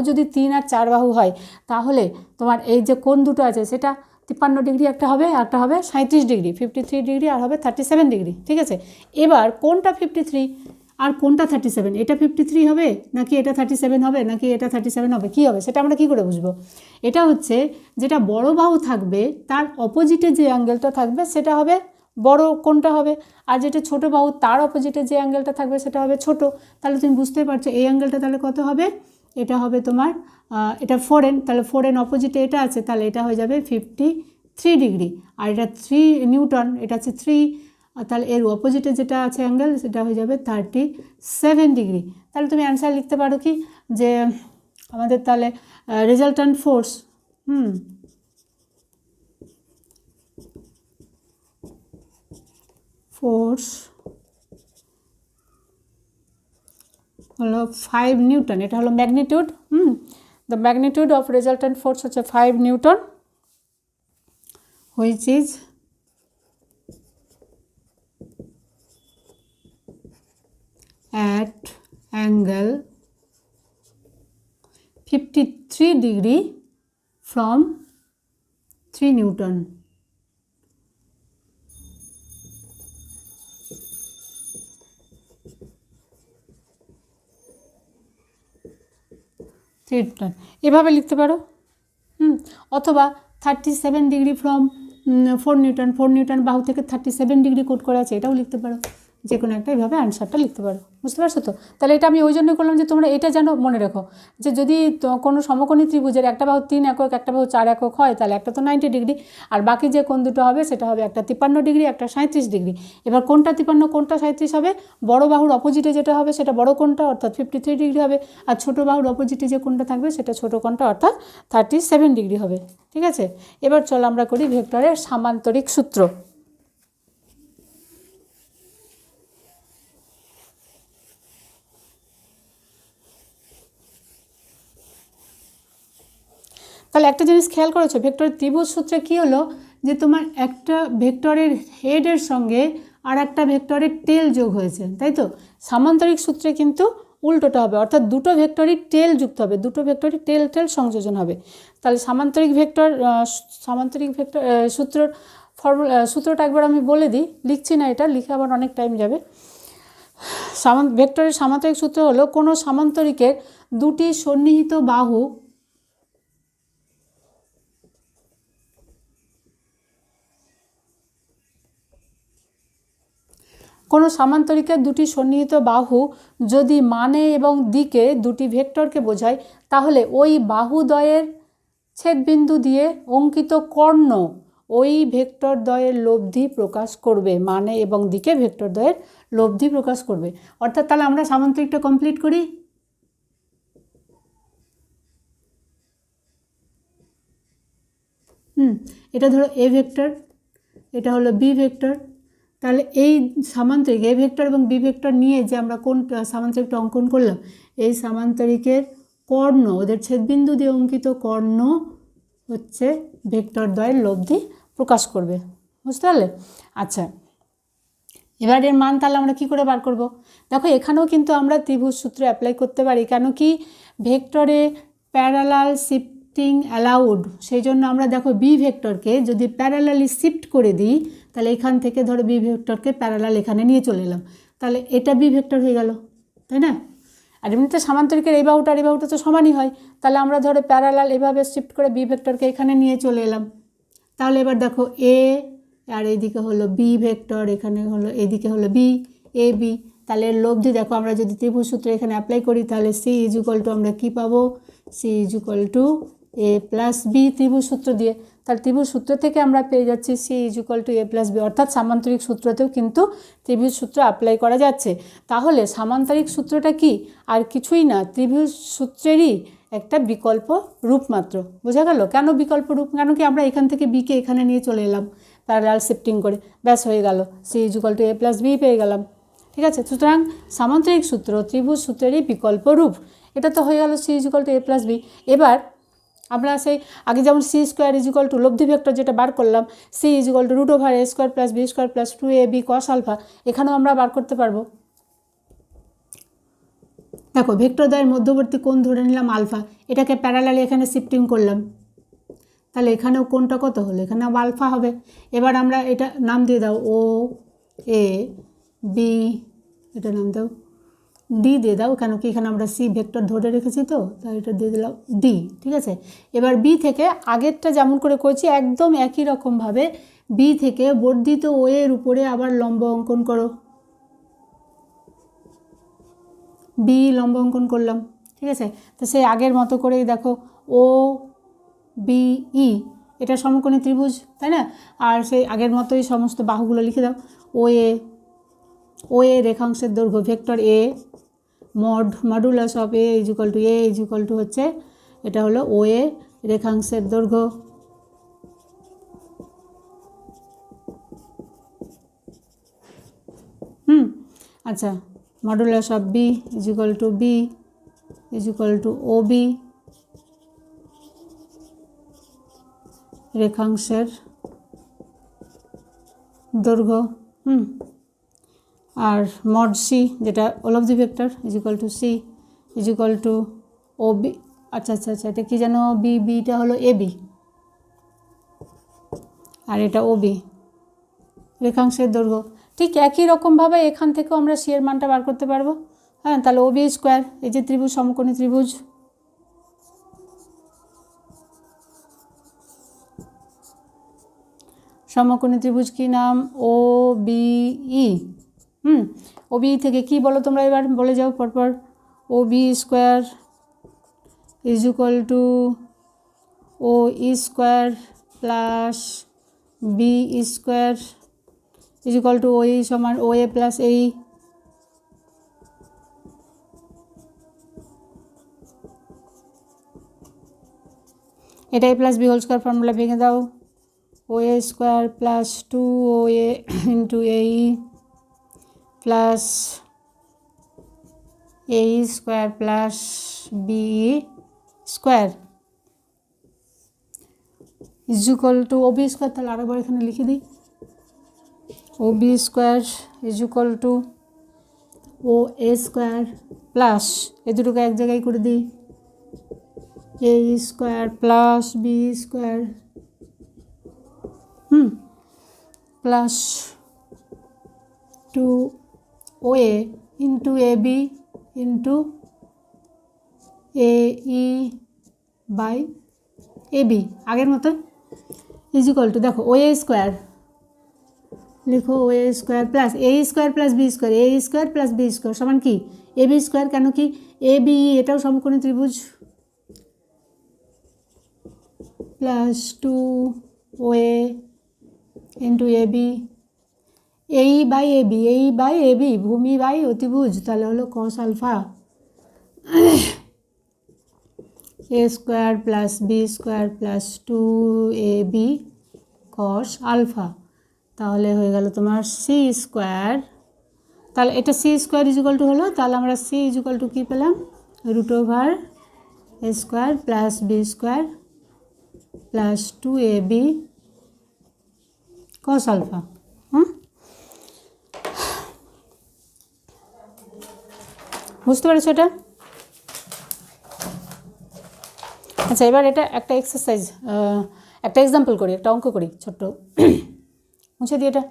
যদি 3 আর 4 বাহু হয়, তাহলে তোমার এই যে কোণ দুটো আছে সেটা 53 ডিগ্রি একটা হবে, একটা হবে 37 ডিগ্রি, 53 ডিগ্রি আর হবে 37 ডিগ্রি। ঠিক আছে? এবার কোনটা 53 আর কোনটা 37? এটা 53 হবে নাকি এটা 37 হবে নাকি এটা 37 হবে? কী হবে সেটা আমরা কী করে বুঝবো? এটা হচ্ছে যেটা বড় বাহু থাকবে তার অপোজিটে যে অ্যাঙ্গেলটা থাকবে সেটা হবে বড় কোণটা হবে, আর যেটা ছোট বাহু তার অপোজিটে যে অ্যাঙ্গেলটা থাকবে সেটা হবে ছোট। তাহলে তুমি বুঝতেই পারছো এই অ্যাঙ্গেলটা তাহলে কত হবে? এটা হবে তোমার এটা 4n, তাহলে 4n অপোজিটে এটা আছে, তাহলে এটা হয়ে যাবে 53 ডিগ্রি। আর এটা 3 নিউটন, এটা আছে 3, তাহলে এর অপোজিটে যেটা আছে অ্যাঙ্গেল সেটা হয়ে যাবে 37 ডিগ্রি। তাহলে তুমি অ্যান্সার লিখতে পারো কি, যে আমাদের তাহলে রেজাল্ট্যান্ট ফোর্স হলো 5 নিউটন। এটা হলো magnitude. The magnitude of resultant force হচ্ছে 5 Newton, which is at angle 53 degree from 3 Newton. এভাবে লিখতে পারো। অথবা 37 ডিগ্রি ফ্রম 4 নিউটন, 4 নিউটন বাহু থেকে 37 ডিগ্রি কোট করা আছে, এটাও লিখতে পারো। যে কোনো একটা এইভাবে অ্যান্সারটা লিখতে পারো। বুঝতে পারছো তো? তাহলে এটা আমি ওই জন্য করলাম যে তোমরা এটা যেন মনে রেখো, যে যদি কোনো সমকোণী ত্রিভুজের একটা বাহু 3 একক একটা বাহু 4 একক হয়, তাহলে একটা তো 90 ডিগ্রি, আর বাকি যে কোণ দুটো হবে সেটা হবে একটা 53 ডিগ্রি একটা 37 ডিগ্রি। এবার কোনটা 53 কোনটা 37 হবে? বড় বাহুর অপোজিটে যেটা হবে সেটা বড় কোণটা অর্থাৎ 53 ডিগ্রি হবে, আর ছোট বাহুর অপোজিটে যে কোণটা থাকবে সেটা ছোট কোণটা অর্থাৎ 37 ডিগ্রি হবে। ঠিক আছে? এবার চলো আমরা করি ভেক্টরের সামান্তরিক সূত্র। তাহলে একটা জিনিস খেয়াল করেছো, ভেক্টরের ত্রিভুজ সূত্রে কী হলো, যে তোমার একটা ভেক্টরের হেডের সঙ্গে আর একটা ভেক্টরের টেল যোগ হয়েছে, তাই তো? সামান্তরিক সূত্রে কিন্তু উল্টোটা হবে, অর্থাৎ দুটো ভেক্টরই টেল যুক্ত হবে, দুটো ভেক্টরই টেল টেল সংযোজন হবে। তাহলে সামান্তরিক ভেক্টর সূত্রটা একবার আমি বলে দিই, লিখছি না, এটা লিখে আবার অনেক টাইম যাবে। ভেক্টরের সামান্তরিক সূত্র হলো কোনো সামান্তরিকের দুটি সন্নিহিত বাহু কোনো সামান্তরিকের দুটি সন্নিহিত বাহু যদি মানে এবং দিকে দুটি ভেক্টরকে বোঝায়, তাহলে ওই বাহুদ্বয়ের ছেদবিন্দু দিয়ে অঙ্কিত কর্ণ ওই ভেক্টর দ্বয়ের লব্ধি প্রকাশ করবে, মানে এবং দিকে ভেক্টর দ্বয়ের লব্ধি প্রকাশ করবে। অর্থাৎ তাহলে আমরা সামান্তরিকটা কমপ্লিট করি। এটা ধরো এ ভেক্টর, এটা হলো বি ভেক্টর। তাহলে এই সামান্তরিক এ ভেক্টর এবং বি ভেক্টর নিয়ে যে আমরা কোন সামান্তরিকটা অঙ্কন করলাম, এই সামান্তরিকের কর্ণ, ওদের ছেদবিন্দু দিয়ে অঙ্কিত কর্ণ হচ্ছে ভেক্টর দ্বয়ের লব্ধি প্রকাশ করবে। বুঝতে পারলে? আচ্ছা, এবার এর মান তাহলে আমরা কী করে বার করব? দেখো এখানেও কিন্তু আমরা ত্রিভুজ সূত্র অ্যাপ্লাই করতে পারি, কেন কি ভেক্টরে প্যারালাল শিফটিং অ্যালাউড, সেই জন্য আমরা দেখো বি ভেক্টরকে যদি প্যারালালি শিফট করে দিই, তাহলে এখান থেকে ধরো বি ভেক্টরকে প্যারালাল এখানে নিয়ে চলে এলাম, তাহলে এটা বি ভেক্টর হয়ে গেল, তাই না? আর এমনিতে সামান্তরিকের এই বাহুটা আর এই বাহুটা তো সমানই হয়, তাহলে আমরা ধরো প্যারালাল এভাবে শিফট করে বি ভেক্টরকে এখানে নিয়ে চলে এলাম। তাহলে এবার দেখো এ আর এইদিকে হলো বি ভেক্টর, এখানে হলো এইদিকে হলো বি, এ বি, তাহলে এর লব্ধি দেখো আমরা যদি ত্রিভুজ সূত্র এখানে অ্যাপ্লাই করি, তাহলে সি ইজ ইকুয়াল টু আমরা কী পাবো? C is equal to A plus B ত্রিভুজ সূত্র দিয়ে। তাহলে ত্রিভুজ সূত্র থেকে আমরা পেয়ে যাচ্ছি C is equal to A plus B, অর্থাৎ সামান্তরিক সূত্রতেও কিন্তু ত্রিভুজ সূত্র অ্যাপ্লাই করা যাচ্ছে। তাহলে সামান্তরিক সূত্রটা কি? আর কিছুই না, ত্রিভুজ সূত্রেরই একটা বিকল্প রূপ মাত্র। বোঝা গেল কেন বিকল্প রূপ? কেন কি আমরা এখান থেকে বিকে এখানে নিয়ে চলে এলাম প্যারালাল শিফটিং করে, ব্যাস হয়ে গেল, C is equal to A plus B পেয়ে গেলাম। ঠিক আছে, সুতরাং সামান্তরিক সূত্র ত্রিভুজ সূত্রেরই বিকল্প রূপ। এটা তো হয়ে গেল C is equal to A plus B. এবার আমরা সেই আগে যেমন C square is equal to লব্ধি ভেক্টর যেটা বার করলাম, C is equal to root over A square plus B square plus 2ab cos alpha, এখানেও আমরা বার করতে পারবো। দেখো ভেক্টর দ্বয়ের মধ্যবর্তী কোণ ধরে নিলাম আলফা, এটাকে প্যারালালি এখানে শিফটিং করলাম, তাহলে এখানেও কোণটা কত হলো? এখানেও আলফা হবে। এবার আমরা এটা নাম দিয়ে দাও ও এ বি, এটা নাম দাও ডি দিয়ে দাও, কেন কি এখানে আমরা সি ভেক্টর ধরে রেখেছি, তো তাই এটা দিয়ে দিলাম ডি। ঠিক আছে, এবার বি থেকে আগেরটা যেমন করে করেছি একদম একই রকমভাবে বি থেকে বর্ধিত ও এর উপরে আবার লম্ব অঙ্কন করো। বি লম্ব অঙ্কন করলাম। ঠিক আছে, তো সেই আগের মতো করেই দেখো ও বি ই, এটা সমকোণী ত্রিভুজ, তাই না? আর সেই আগের মতোই সমস্ত বাহুগুলো লিখে দাও। ও এ রেখাংশের দৈর্ঘ্য vector A modulus of A is equal to A is equal to হচ্ছে এটা হলো ও এ রেখাংশের দৈর্ঘ্য। আচ্ছা, modulus of B is equal to B is equal to O B রেখাংশের দৈর্ঘ্য। আর মড সি যেটা অলব্ধি vector is equal to C is equal to O B. আচ্ছা আচ্ছা আচ্ছা, এটা কি যেন বি, বিটা হলো এ বি আর এটা ও বি রেখাংশের দৈর্ঘ্য। ঠিক একই রকমভাবে এখান থেকেও আমরা সি এর মানটা বার করতে পারবো। হ্যাঁ, তাহলে ও বি স্কোয়ার, এই যে ত্রিভুজ সমকোণী ত্রিভুজ, সমকোণী ত্রিভুজ কি নাম? ও বি ই। ও বি থেকে কি বলো তোমরা, এবার বলে যাও পরপর। O B square is equal to O E square plus B square is equal to O E সমান ও এ প্লাস এই। এটা A plus B whole square formula ভেঙে দাও। O A square plus 2OA into এই plus এই square plus B square is equal to O B square, তাহলে আরেকবার এখানে লিখে দিই। O B square is equal to O A square plus এই দুটোকে এক জায়গায় করে দিই, A square plus B square plus 2OA into A B into A E by A B আগের মতো ইজ ইকুয়াল টু দেখো ও এ স্কোয়ার লিখো, ও A square plus A square plus B square, A square plus B square সমান কি এ B square, কেন কি A B এটাও সমকোণী ত্রিভুজ, plus 2OA into A B A E by A B ভূমি বাই অতিভুজ, তাহলে হলো cos alpha A square plus B square plus 2AB cos alpha, তাহলে হয়ে গেল তোমার সি স্কোয়ার। তাহলে এটা সি স্কোয়ার ইজুকাল টু হলো, তাহলে আমরা সি ইজুকাল টু কী পেলাম? Root over A square plus B square plus 2AB cos alpha. বুঝতে পেরেছো এটা? আচ্ছা, এবার এটা একটা এক্সারসাইজ, একটা এক্সাম্পল করি, একটা অঙ্ক করি ছোট্ট। মুছে দিই এটা।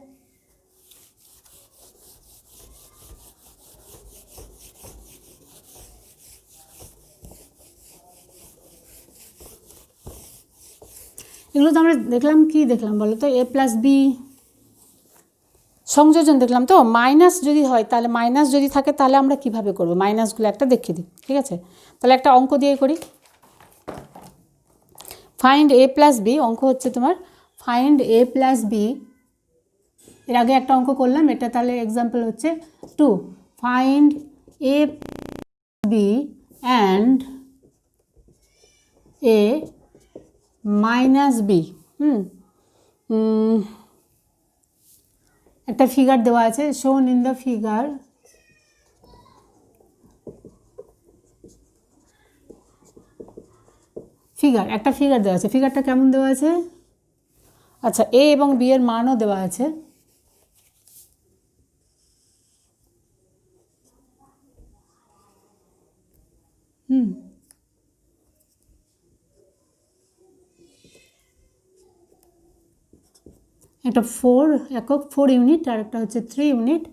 এগুলো তো আমরা দেখলাম, কি দেখলাম বলো তো, এ প্লাস বি সংযোজন দেখলাম তো। মাইনাস যদি হয়, তাহলে মাইনাস যদি থাকে তাহলে আমরা কিভাবে করব, মাইনাসগুলো একটা দেখিয়ে দিই, ঠিক আছে? তাহলে একটা অঙ্ক দিয়ে করি। ফাইন্ড এ প্লাস বি, অঙ্ক হচ্ছে তোমার ফাইন্ড এ প্লাস বি। এর আগে একটা অঙ্ক করলাম, এটা তাহলে এক্সাম্পল হচ্ছে 2, find A B and A minus B. একটা ফিগার দেওয়া আছে, শোন ইন দ্য ফিগার একটা ফিগার দেওয়া আছে। ফিগারটা কেমন দেওয়া আছে? আচ্ছা, এ এবং বি এর মানও দেওয়া আছে। একটা 4 একক 4 ইউনিট আর একটা হচ্ছে 3 ইউনিট,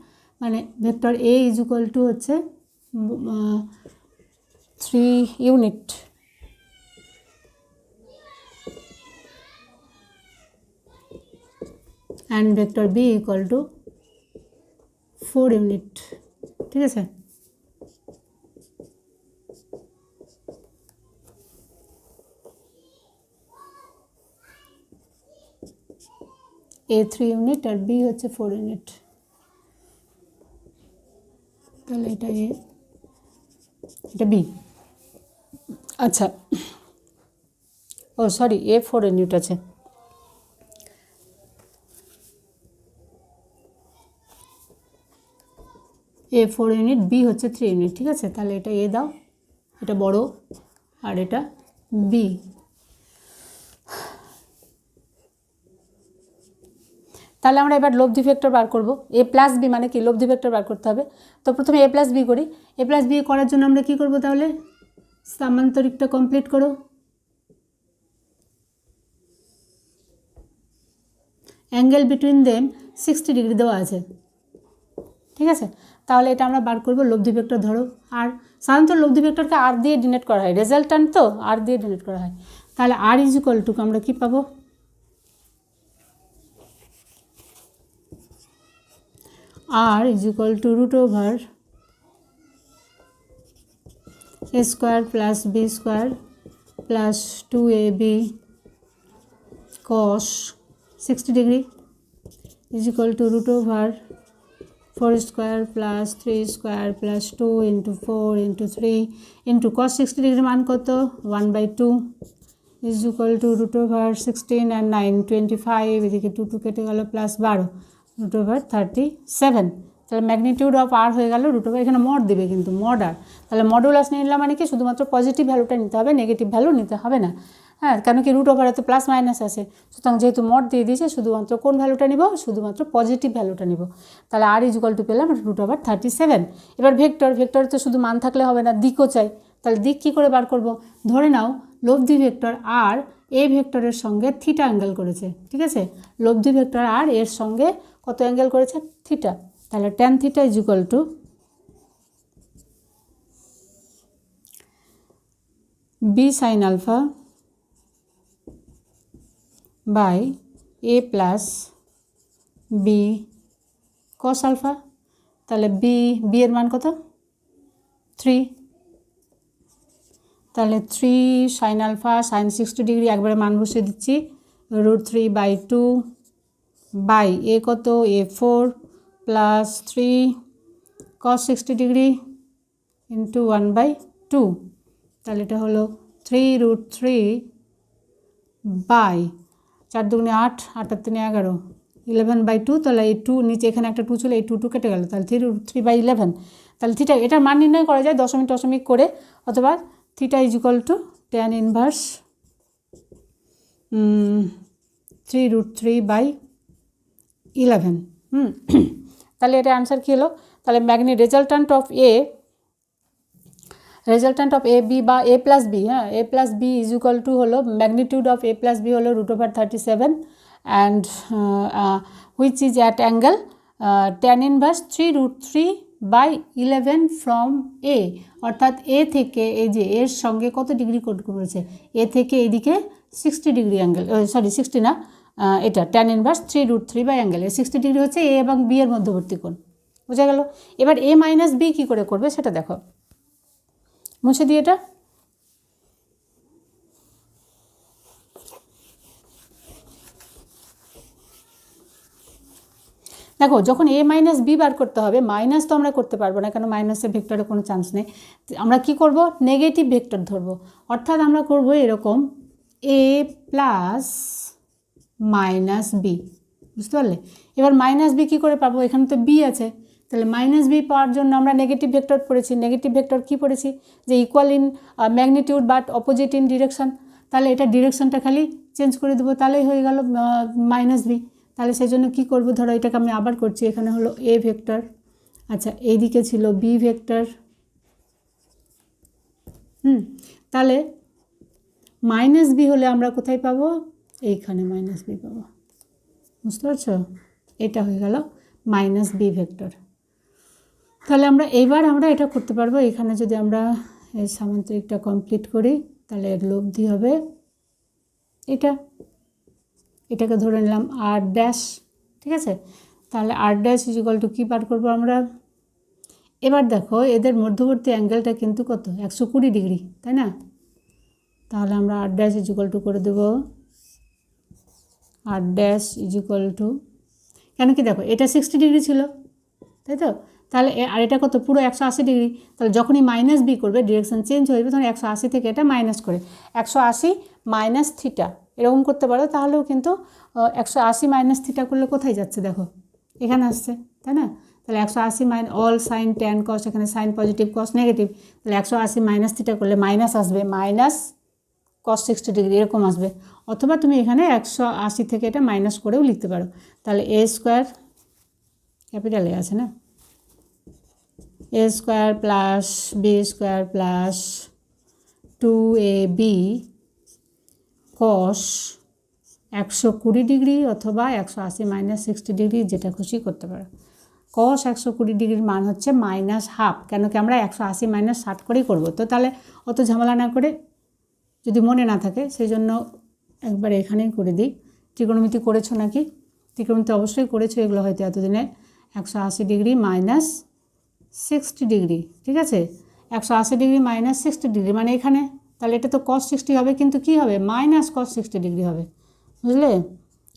মানে vector A is equal to হচ্ছে 3 unit, and vector B equal to 4 unit, ঠিক আছে? এ 3 ইউনিট আর বি হচ্ছে 4 ইউনিট, তাহলে এটা এ, এটা বি। আচ্ছা, ও সরি, এ 4 ইউনিট আছে। এ 4 ইউনিট, বি হচ্ছে 3 ইউনিট, ঠিক আছে? তাহলে এটা এ দাও, এটা বড়, আর এটা বি। তাহলে আমরা এবার লব্ধি ভেক্টর বার করব। এ প্লাস বি মানে কি, লব্ধি ভেক্টর বার করতে হবে। তো প্রথমে এ প্লাস বি করি। এ প্লাস বি করার জন্য আমরা কি করব, তাহলে সামান্তরিকটা কমপ্লিট করো। অ্যাঙ্গেল বিটুইন দেম 60 ডিগ্রি দেওয়া আছে, ঠিক আছে? তাহলে এটা আমরা বার করব। লব্ধি ভেক্টর ধরো আর, সাধারণত লব্ধি ভেক্টরকে আর দিয়ে ডিনোট করা হয়, রেজাল্ট্যান্ট তো আর দিয়ে ডিনোট করা হয়। তাহলে আর ইজ ইকুয়াল টু আমরা কি পাবো, R is equal to root over A square plus B square plus 2ab cos 60 degree is equal to root over 4 square plus 3 square plus 2 into 4 into 3 into cos 60 degree মান কত, 1/2 is equal to root over 16 আর 9 25, এদিকে 2 কেটে গেল, plus 12 root over 37। তাহলে magnitude of আর হয়ে গেল root over, এখানে মড দেবে কিন্তু, মড আর। তাহলে মডুলাস নিলাম মানে কি, শুধুমাত্র পজিটিভ ভ্যালুটা নিতে হবে, নেগেটিভ ভ্যালু নিতে হবে না। হ্যাঁ, কেন কি রুট ওভারে তো প্লাস মাইনাস আছে, সুতরাং যেহেতু মড দিয়ে দিয়েছে শুধুমাত্র কোন ভ্যালুটা নিব, শুধুমাত্র পজিটিভ ভ্যালুটা নিব। তাহলে আর ইজ ইকুয়াল টু পেলাম রুট ওভার 37। এবার ভেক্টর তো শুধু মান থাকলে হবে না, দিকও চাই। তাহলে দিক কী করে বার করব, ধরে নাও লব্ধি ভেক্টর আর এ ভেক্টরের সঙ্গে থিটা অ্যাঙ্গেল করেছে, ঠিক আছে? লব্ধি ভেক্টর আর এর সঙ্গে কত অ্যাঙ্গেল করেছে, থিটা। তাহলে tan theta is equal to B sine alpha by A plus B cos alpha. তাহলে বি এর মান কত, 3। তাহলে 3 সাইন আলফা সাইন 60 ডিগ্রি একবারে মান বসিয়ে দিচ্ছি, √3/2 বাই এ কত, এ 4 প্লাস 3 cos 60 ডিগ্রি ইন্টু 1/2। তাহলে এটা হলো 3√3 বাই 4 দুগুণে 8, 8 আর 3 11, 11/2। তাহলে এই 2 নিচে এখানে একটা 2 ছিল, এই 2 কেটে গেল, তাহলে 3√3/11। তাহলে থিটা, এটার মান নির্ণয় করা যায় দশমিক করে, অথবা theta is equal two tan inverse 3√3/11। 11। তাহলে এটা অ্যান্সার কী হলো? তাহলে রেজাল্ট্যান্ট অফ এ বি বা এ প্লাস বি, হ্যাঁ, A plus B is equal to হলো magnitude of A plus B হলো √37 and which is at angle tan inverse 3√3/11 from A, অর্থাৎ A থেকে এই যে এর সঙ্গে কত ডিগ্রি কোণ করেছে, এ থেকে এইদিকে 60 ডিগ্রি অ্যাঙ্গেল, 60 না, এটা tan ইনভার্স 3√3/অ্যাঙ্গেল, 60 ডিগ্রি হচ্ছে এ এবং বি এর মধ্যবর্তী কোণ। বোঝা গেল? এবার এ মাইনাস বি কী করে করবে সেটা দেখো, মুছে দিয়ে এটা। দেখো যখন এ মাইনাস বি বার করতে হবে, মাইনাস তো আমরা করতে পারবো না, কেন মাইনাসের ভেক্টরে কোনো চান্স নেই। আমরা কি করব? নেগেটিভ ভেক্টর ধরবো, অর্থাৎ আমরা করব এরকম এ প্লাস মাইনাস বি। বুঝতে পারলে? এবার মাইনাস বি কী করে পাবো? এখানে তো বি আছে, তাহলে মাইনাস বি পাওয়ার জন্য আমরা নেগেটিভ ভেক্টর পড়েছি। নেগেটিভ ভেক্টর কী পড়েছি? যে equal in magnitude but opposite in direction. তাহলে এটা ডিরেকশনটা খালি চেঞ্জ করে দেবো, তাহলেই হয়ে গেল মাইনাস বি। তাহলে সেই জন্য কী করবো? ধরো এটাকে আমি আবার করছি, এখানে হলো এ ভেক্টর, আচ্ছা এইদিকে ছিল বি ভেক্টর, তাহলে মাইনাস বি হলে আমরা কোথায় পাবো? এইখানে মাইনাস বি পাবো। বুঝতে পারছো? এটা হয়ে গেল মাইনাস বি ভেক্টর। তাহলে আমরা আমরা এটা করতে পারবো। এখানে যদি আমরা এই সামান্তরিকটা কমপ্লিট করি তাহলে এর লব্ধি হবে এটাকে ধরে নিলাম আর ড্যাশ, ঠিক আছে? তাহলে আর ড্যাশ ইজ ইকুয়াল টু কী বার করবো আমরা? এবার দেখো এদের মধ্যবর্তী অ্যাঙ্গেলটা কিন্তু কত? 120 ডিগ্রি, তাই না? তাহলে আমরা আর ড্যাশ ইজ ইকুয়াল টু করে দেবো আর ড্যাশ ইজ ইকুয়াল টু, কেন কি দেখো এটা 60 ডিগ্রি ছিল, তাই তো? তাহলে আর এটা কত? পুরো 180 ডিগ্রি। তাহলে যখনই মাইনাস বি করবে ডিরেকশন চেঞ্জ হয়ে যাবে, তখন 180 থেকে এটা মাইনাস করে 180 মাইনাস থিটা এরকম করতে পারো। তাহলেও কিন্তু 180 মাইনাস থিটা করলে কোথায় যাচ্ছে দেখো? এখানে আসছে, তাই না? তাহলে 180 অল সাইন ট্যান কস, এখানে সাইন পজিটিভ কস নেগেটিভ, তাহলে 180 মাইনাস থিটা করলে মাইনাস আসবে, মাইনাস কস 60 ডিগ্রি এরকম আসবে। অথবা তুমি এখানে 180 থেকে এটা মাইনাস করেও লিখতে পারো। তাহলে এ স্কোয়ার, ক্যাপিটাল এ আছে না, A square plus B square plus 2ab cos 120 degree অথবা 180 মাইনাস 60 ডিগ্রি, যেটা খুশি করতে পারো। কস 120 ডিগ্রির মান হচ্ছে -12, কেন কি আমরা 180 মাইনাস 60 করেই করবো। তো তাহলে অত ঝামেলা না করে, যদি মনে না থাকে সেই জন্য একবার এখানেই করে দিই। ত্রিকোণমিতি করেছো নাকি? ত্রিকোণমিতি অবশ্যই করেছো, এগুলো হয়তো এতদিনে। 180 ডিগ্রি মাইনাস 60 ডিগ্রি, ঠিক আছে? 180 ডিগ্রি মাইনাস 60 ডিগ্রি মানে এখানে, তাহলে এটা তো cos 60 হবে, কিন্তু কি হবে? মাইনাস cos 60 ডিগ্রি হবে, বুঝলে?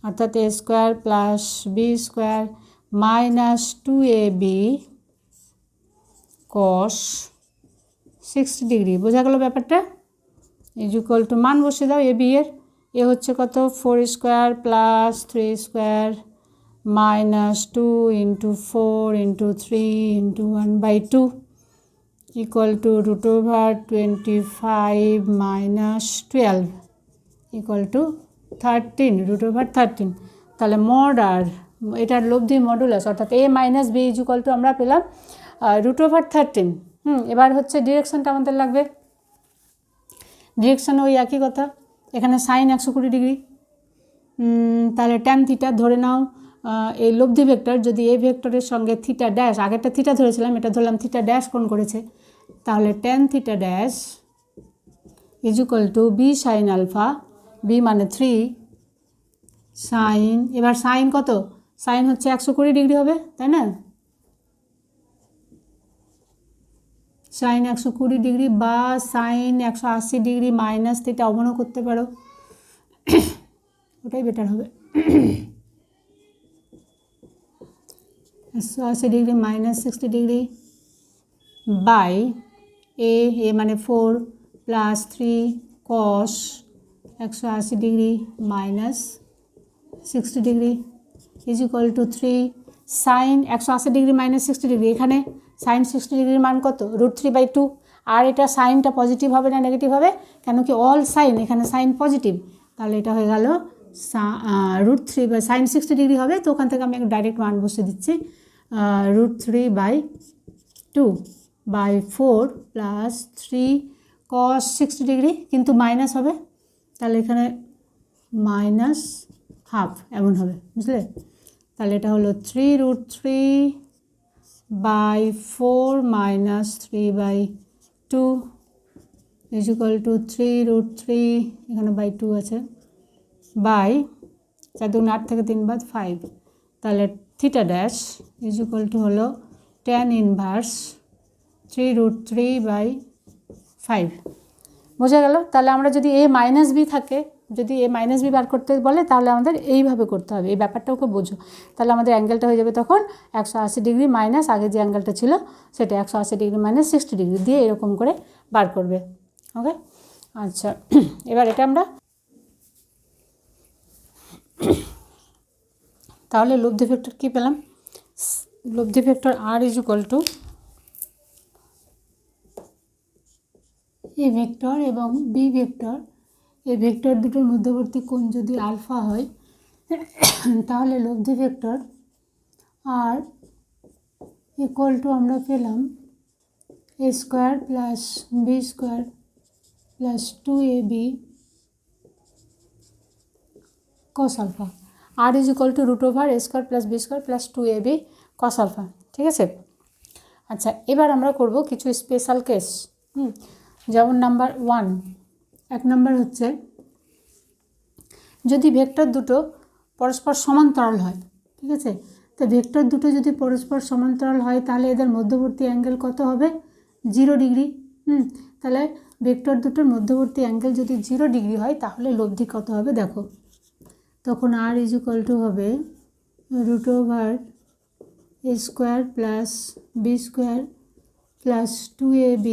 অর্থাৎ A square plus B square minus 2ab cos 60 degree. বোঝা গেল ব্যাপারটা? ইজ ইকুয়াল টু মান বসে দাও এ বি এর। এ হচ্ছে কত? 4 square plus 3 square minus 2 into 4 into 3 into 1/2 equal to √25 minus 12 equal to 13, √13। তাহলে মড আর এটার লব্ধি মডুলাস, অর্থাৎ A minus B is equal to আমরা পেলাম √13। এবার হচ্ছে ডিরেকশনটা আমাদের লাগবে। ডিরেকশান ওই একই কথা, এখানে সাইন 120 ডিগ্রি, তাহলে ট্যান থিটা ধরে নাও। এই লব্ধি ভেক্টর যদি এই ভেক্টরের সঙ্গে থিটা ড্যাশ, আগেরটা থিটা ধরেছিলাম, এটা ধরলাম থিটা ড্যাশ কোণ করেছে, তাহলে tan theta dash is equal to B sine alpha, B মানে 3 সাইন, এবার সাইন কত? সাইন হচ্ছে 120 ডিগ্রি হবে, তাই না? সাইন 120 ডিগ্রি বা সাইন 180 ডিগ্রি মাইনাস থিটা অমনও করতে পারো, ওটাই বেটার হবে। 180 degree minus 60 degree by A মানে 4 plus 3 cos 180 degree minus 60 degree is equal to 3 sine 180 degree minus 60 degree, এখানে সাইন 60 ডিগ্রির মান কত? √3/2। আর এটা সাইনটা পজিটিভ হবে না নেগেটিভ হবে? কেন কি অল সাইন, এখানে সাইন পজিটিভ, তাহলে এটা হয়ে গেল √3 বা সাইন 60 ডিগ্রি হবে। তো ওখান থেকে আমি ডাইরেক্ট মান বসে দিচ্ছি, √3/2/4 প্লাস 3 cos 60 ডিগ্রি, কিন্তু মাইনাস হবে, তাহলে এখানে -½ এমন হবে, বুঝলে? তাহলে এটা হলো 3√3/4 - 3/2 = 3√3, এখানে /2 আছে, বাই 4 × 8 থেকে 3 বাদ 5, তাহলে θ' হলো tan ইনভার্স 3√3/5। বোঝা গেল? তাহলে আমরা যদি a - b থাকে, যদি a - b বার করতে বলে, তাহলে আমাদের এইভাবে করতে হবে। এই ব্যাপারটা ওকে বোঝো। তাহলে আমাদের অ্যাঙ্গেলটা হয়ে যাবে তখন 180 ডিগ্রি মাইনাস আগে যে অ্যাঙ্গেলটা ছিল সেটা 180 ডিগ্রি - 60 ডিগ্রি দিয়ে এরকম করে বার করবে। ওকে, আচ্ছা, এবার এটা আমরা তাহলে লব্ধি ভেক্টর কী পেলাম? লব্ধি ভেক্টর r = a ভেক্টর এবং b ভেক্টর। এই ভেক্টর দুটোর মধ্যবর্তী কোণ যদি আলফা হয়, তাহলে লব্ধি ভেক্টর r = আমরা পেলাম a² + b² + 2ab cos alpha। r = √a² + b² + 2ab cos alpha। ঠিক আছে? আচ্ছা, এবার আমরা করব কিছু স্পেশাল কেস। যেমন নাম্বার 1, 1 নম্বর হচ্ছে যদি ভেক্টর দুটো পরস্পর সমান্তরাল হয়। ঠিক আছে? তো ভেক্টর দুটো যদি পরস্পর সমান্তরাল হয়, তাহলে এদের মধ্যবর্তী অ্যাঙ্গেল কত হবে? 0 ডিগ্রি। তাহলে ভেক্টর দুটোর মধ্যবর্তী অ্যাঙ্গেল যদি 0 ডিগ্রি হয়, তাহলে লব্ধি কত হবে দেখো। তখন r = হবে √a² + b² + 2ab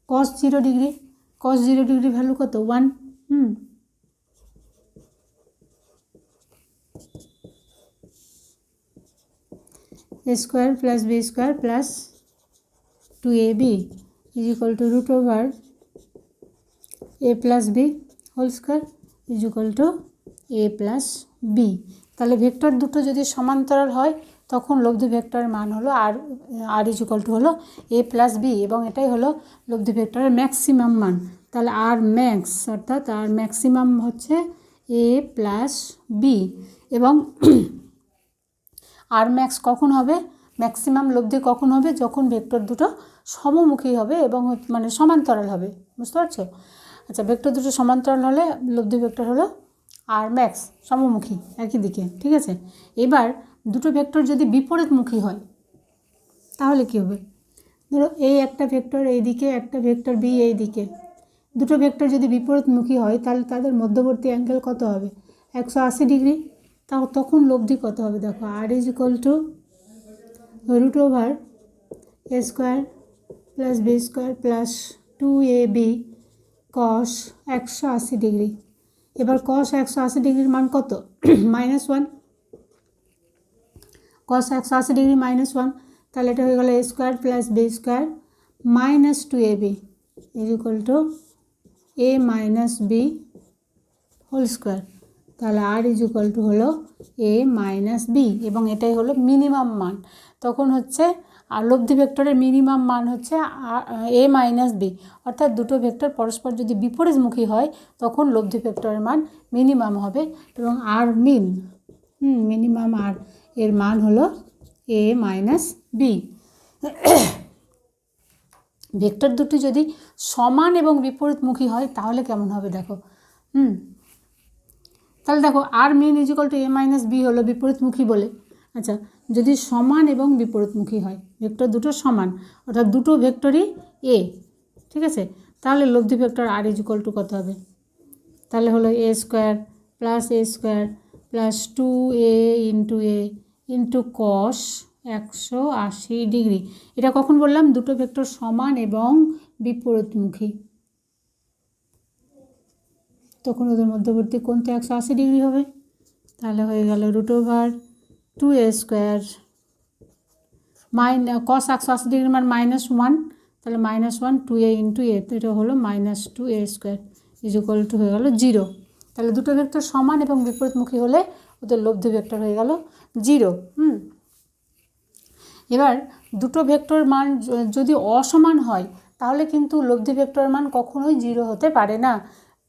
cos 0 degree. cos 0 degree value কত? 1। a² + b² + 2ab = √a + b² = a + b। তাহলে ভেক্টর দুটো যদি সমান্তরাল হয়, তখন লব্ধি ভেক্টরের মান হলো r হলো a + b, এবং এটাই হলো লব্ধি ভেক্টরের ম্যাক্সিমাম মান। তাহলে r max অর্থাৎ r ম্যাক্সিমাম হচ্ছে a + b, এবং r max কখন হবে? ম্যাক্সিমাম লব্ধি কখন হবে? যখন ভেক্টর দুটো সমমুখী হবে এবং মানে সমান্তরাল হবে। বুঝতে পারছো? আচ্ছা, ভেক্টর দুটো সমান্তরাল হলে লব্ধি ভেক্টর হলো r max, সমমুখী একই দিকে। ঠিক আছে? এবার দুটো ভেক্টর যদি বিপরীতমুখী হয়, তাহলে কী হবে? ধরো এই একটা ভেক্টর এই দিকে, একটা ভেক্টর b এই দিকে। দুটো ভেক্টর যদি বিপরীতমুখী হয়, তাহলে তাদের মধ্যবর্তী অ্যাঙ্গেল কত হবে? 180 ডিগ্রি। তখন লব্ধি কত হবে দেখো। r = √a² + b² + 2ab cos 180 degree. এবার cos 180 ডিগ্রির মান কত? -1। cos 180 ডিগ্রি -1, তাহলে এটা হয়ে গেল a² + b² - 2ab = a - b²। তাহলে r হলো a - b, এবং এটাই হলো মিনিমাম মান। তখন হচ্ছে আর লব্ধি ভেক্টরের মিনিমাম মান হচ্ছে a - b, অর্থাৎ দুটো ভেক্টর পরস্পর যদি বিপরীতমুখী হয়, তখন লব্ধি ভেক্টরের মান মিনিমাম হবে, এবং r মিনিমাম r এর মান হলো a - b। ভেক্টর দুটি যদি সমান এবং বিপরীতমুখী হয়, তাহলে কেমন হবে দেখো। তাহলে দেখো r min = a - b হলো বিপরীতমুখী বলে। আচ্ছা, যদি সমান এবং বিপরীতমুখী হয়, ভেক্টর দুটো সমান, অর্থাৎ দুটো ভেক্টরই a, ঠিক আছে, তাহলে লব্ধি ভেক্টর r = কত হবে? তাহলে হলো a² + a² + 2a × cos 180 degree. এটা কখন বললাম? দুটো ভেক্টর সমান এবং বিপরীতমুখী, তখন ওদের মধ্যবর্তী কোণ তো 180 ডিগ্রি হবে। তাহলে হয়ে গেল √2a² cos 180 ডিগ্রির মান -1, তাহলে -1 2a × a, তো এটা হলো -2a² = হয়ে গেল 0। তাহলে দুটো ভেক্টর সমান এবং বিপরীতমুখী হলে ওদের লব্ধি ভেক্টর হয়ে গেল 0। এবার দুটো ভেক্টর মান যদি অসমান হয় তাহলে কিন্তু লব্ধি ভেক্টর মান কখনোই 0 হতে পারে না।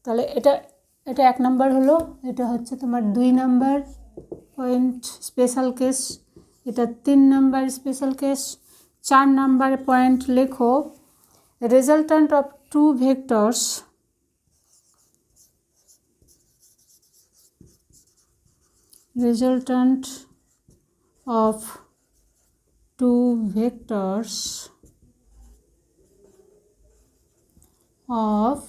তাহলে এটা 1 নাম্বার হলো। এটা হচ্ছে তোমার 2 নাম্বার পয়েন্ট স্পেশাল কেস, এটা 3 number special case. 4 number point লেখো, resultant of two vectors of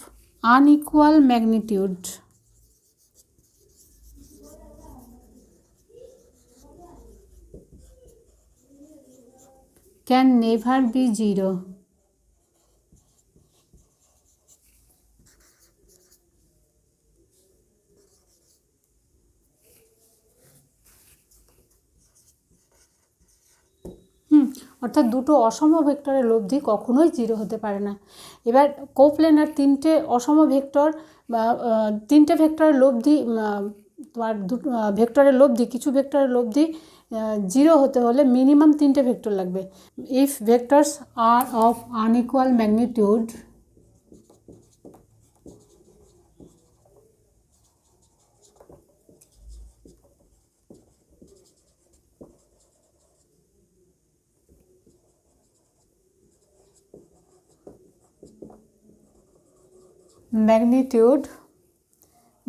unequal magnitude can never be 0. অর্থাৎ দুটো অসম ভেক্টরের লব্ধি কখনোই 0 হতে পারে না। এবার কোপ্লেনার তিনটে অসম ভেক্টর বা তিনটে ভেক্টরের লব্ধি, তোমার দুটো ভেক্টরের লব্ধি, কিছু ভেক্টরের লব্ধি 0 হতে হলে মিনিমাম তিনটে ভেক্টর লাগবে। If vectors are of unequal magnitude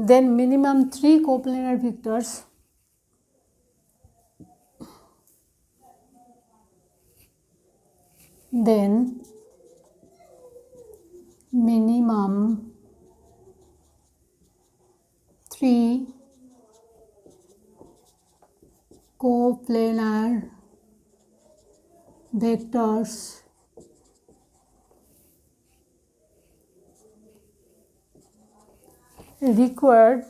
then minimum 3 coplanar vectors then minimum 3 coplanar vectors required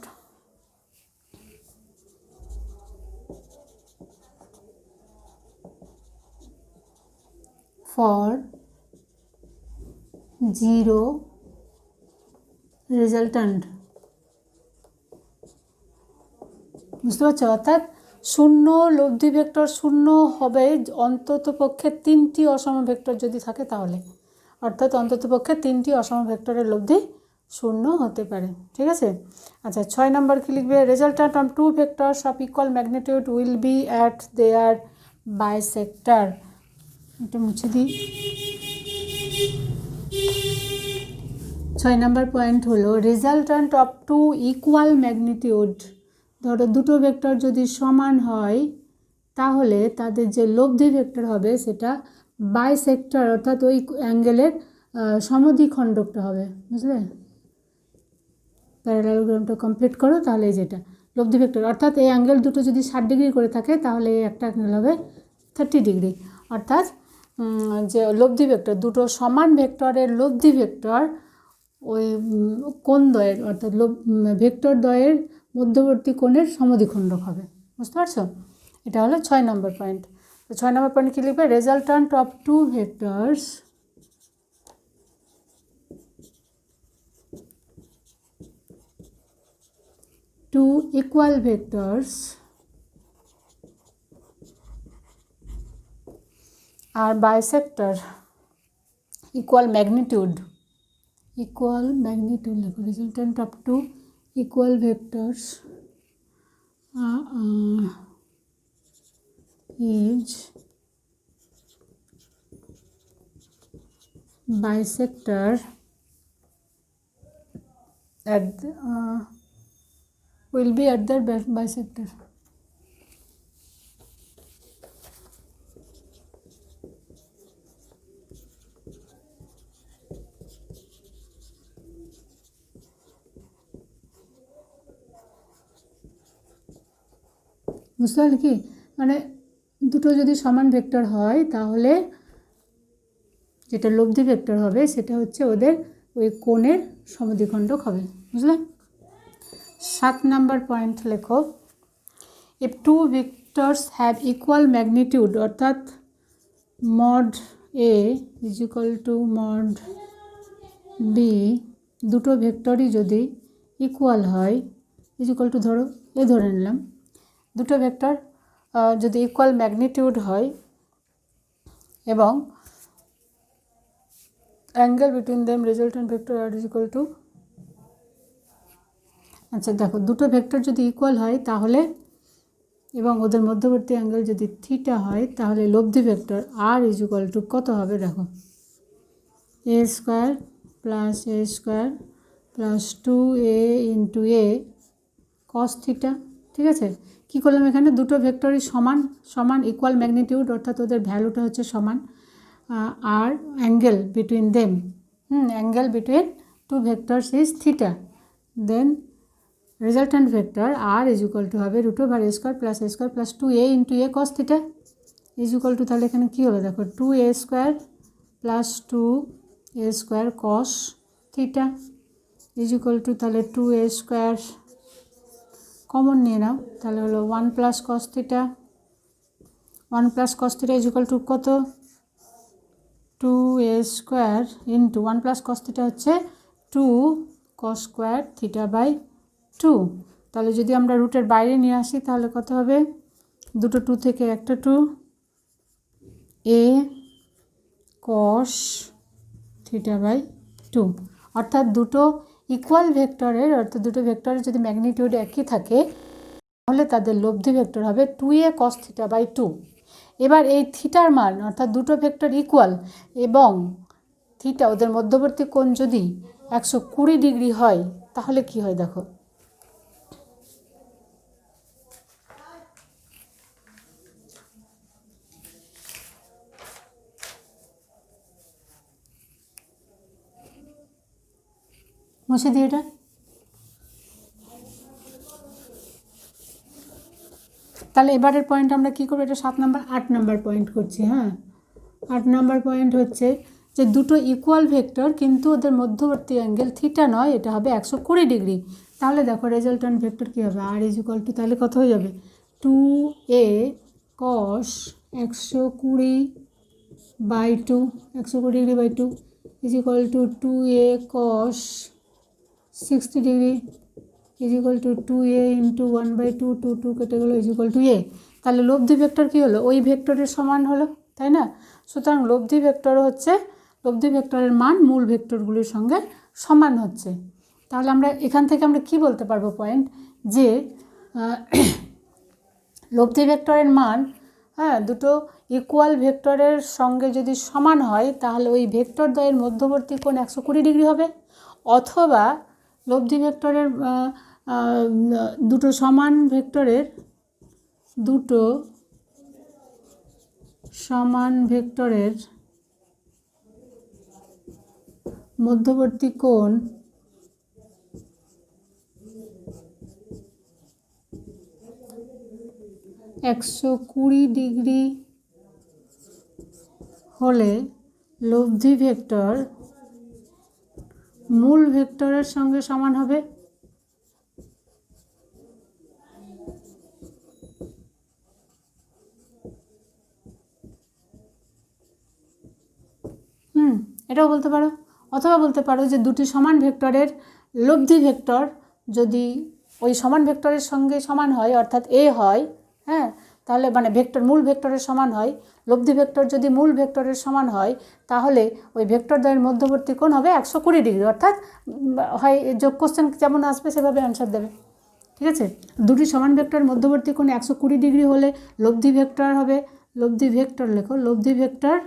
for 0 resultant। বুঝতে পারছো? অর্থাৎ শূন্য লব্ধি ভেক্টর শূন্য হবে অন্তত পক্ষে 3টি অসম ভেক্টর যদি থাকে তাহলে, অর্থাৎ অন্তত পক্ষে 3টি অসম ভেক্টরের লব্ধি শূন্য হতে পারে। ঠিক আছে? আচ্ছা, 6 নম্বর কি লিখবে? Resultant of two vectors of equal magnitude will be at their bisector. এটা মুছে দিই। 6 নম্বর পয়েন্ট হলো resultant of two equal magnitude. ধরো দুটো ভেক্টর যদি সমান হয় তাহলে তাদের যে লব্ধি ভেক্টর হবে সেটা বাইসেক্টর, অর্থাৎ ওই অ্যাঙ্গেলের সমদ্বিখণ্ডকটা হবে। বুঝলে? প্যারালালোগ্রামটা কমপ্লিট করো, তাহলে যেটা লব্ধি ভেক্টর, অর্থাৎ এই অ্যাঙ্গেল দুটো যদি 60 ডিগ্রি করে থাকে তাহলে একটা অ্যাঙ্গেল হবে 30 ডিগ্রি। অর্থাৎ যে লব্ধি ভেক্টর, দুটো সমান ভেক্টরের লব্ধি ভেক্টর ওই কোণ দ্বয়ের, অর্থাৎ ভেক্টর দ্বয়ের মধ্যবর্তী কোণের সমদ্বিখণ্ডক হবে। বুঝতে পারছো? এটা হলো 6 নম্বর পয়েন্ট। তো 6 নম্বর পয়েন্ট কী লিখবে? Resultant of two vectors two equal vectors are bisector equal magnitude resultant of two equal vectors is bisector at the, will be at their bisector। বুঝতে পারলে কি? মানে দুটো যদি সমান ভেক্টর হয় তাহলে যেটা লব্ধি ভেক্টর হবে সেটা হচ্ছে ওদের ওই কোণের সমদ্বিখণ্ডক হবে। বুঝলে? 7 নম্বর পয়েন্ট লেখো, if two vectors have equal magnitude, অর্থাৎ mod A is equal to mod B, দুটো ভেক্টরই যদি ইকুয়াল হয় ইজ ইকুয়াল টু ধরো এ ধরে নিলাম দুটো ভেক্টর যদি ইকুয়াল ম্যাগনিটিউড হয় এবং angle between them resultant vector R is equal to, আচ্ছা দেখো দুটো ভেক্টর যদি ইকুয়াল হয় তাহলে এবং ওদের মধ্যবর্তী অ্যাঙ্গেল যদি থিটা হয় তাহলে লব্ধি vector R is equal to কত হবে দেখো, A square plus A square plus 2a into A cos theta. ঠিক আছে, কী করলাম এখানে দুটো ভেক্টরই সমান সমান ইকুয়াল ম্যাগনিটিউড অর্থাৎ ওদের ভ্যালুটা হচ্ছে সমান, আর angle between them angle between two vectors is theta, then resultant vector R is equal to হবে root over A square plus 2a into A cos theta is equal to, তাহলে এখানে কী হবে দেখো 2a square plus 2a square cos theta is equal to, তাহলে 2a square common নিয়ে নাও তাহলে হলো 1 plus cos theta, 1 plus cos theta is equal to কত 2a square into 1 plus cos theta হচ্ছে 2 কস স্কোয়ার থিটা বাই 2। তাহলে যদি আমরা রুটের বাইরে নিয়ে আসি তাহলে কত হবে, দুটো 2 থেকে একটা 2 a কস থিটা বাই 2, অর্থাৎ দুটো ইকুয়াল ভেক্টরের অর্থাৎ দুটো ভেক্টরের যদি ম্যাগনিটিউড একই থাকে তাহলে তাদের লব্ধি ভেক্টর হবে 2a cos থিটা বাই 2। এবার এই থিটার মান অর্থাৎ দুটো ভেক্টর ইকুয়াল এবং থিটা ওদের মধ্যবর্তী কোণ যদি 120 ডিগ্রি হয় তাহলে কি হয় দেখো, মুছে দিই এটা, তাহলে এবারের পয়েন্ট আমরা কী করবো, এটা 7 নাম্বার 8 নাম্বার পয়েন্ট করছি। হ্যাঁ 8 নাম্বার পয়েন্ট হচ্ছে যে দুটো ইকুয়াল ভেক্টর কিন্তু ওদের মধ্যবর্তী অ্যাঙ্গেল থিটা নয়, এটা হবে 120 ডিগ্রি। তাহলে দেখো রেজাল্ট্যান্ট ভেক্টর কী হবে আর ইজ ইকুয়াল টু, তাহলে কত হয়ে যাবে 2a cos 120 by 2 120 degree by 2 is equal to 2a cos 60 degree is equal to 2a into 1/2 2 কেটে গেলো ইজ ইকুয়াল টু a। তাহলে লব্ধি ভেক্টর কী হলো, ওই ভেক্টরের সমান হলো, তাই না? সুতরাং লব্ধি ভেক্টর হচ্ছে লব্ধি ভেক্টরের মান মূল ভেক্টরগুলির সঙ্গে সমান হচ্ছে। তাহলে আমরা এখান থেকে আমরা কি বলতে পারবো পয়েন্ট, যে লব্ধি ভেক্টরের মান দুটো ইকুয়াল ভেক্টরের সঙ্গে যদি সমান হয় তাহলে ওই ভেক্টর দ্বয়ের মধ্যবর্তী কোণ 120 ডিগ্রি হবে, অথবা লব্ধি ভেক্টরের দুটো সমান ভেক্টরের মধ্যবর্তী কোণ 120 ডিগ্রি হলে লব্ধি ভেক্টর মূল ভেক্টরের সঙ্গে সমান হবে। এটাও বলতে পারো, অথবা বলতে পারো যে দুটি সমান ভেক্টরের লব্ধি ভেক্টর যদি ওই সমান ভেক্টরের সঙ্গে সমান হয় অর্থাৎ এ হয়, তাহলে মানে ভেক্টর মূল ভেক্টরের সমান হয়, লব্ধি ভেক্টর যদি মূল ভেক্টরের সমান হয় তাহলে ওই ভেক্টর দ্বয়ের মধ্যবর্তী কোণ হবে 120 ডিগ্রি, অর্থাৎ হয় যোগ কোশ্চেন যেমন আসবে সেভাবে অ্যান্সার দেবে। ঠিক আছে, দুটি সমান ভেক্টর মধ্যবর্তী কোণ 120 ডিগ্রি হলে লব্ধি ভেক্টর হবে, লব্ধি ভেক্টর লেখো, লব্ধি ভেক্টর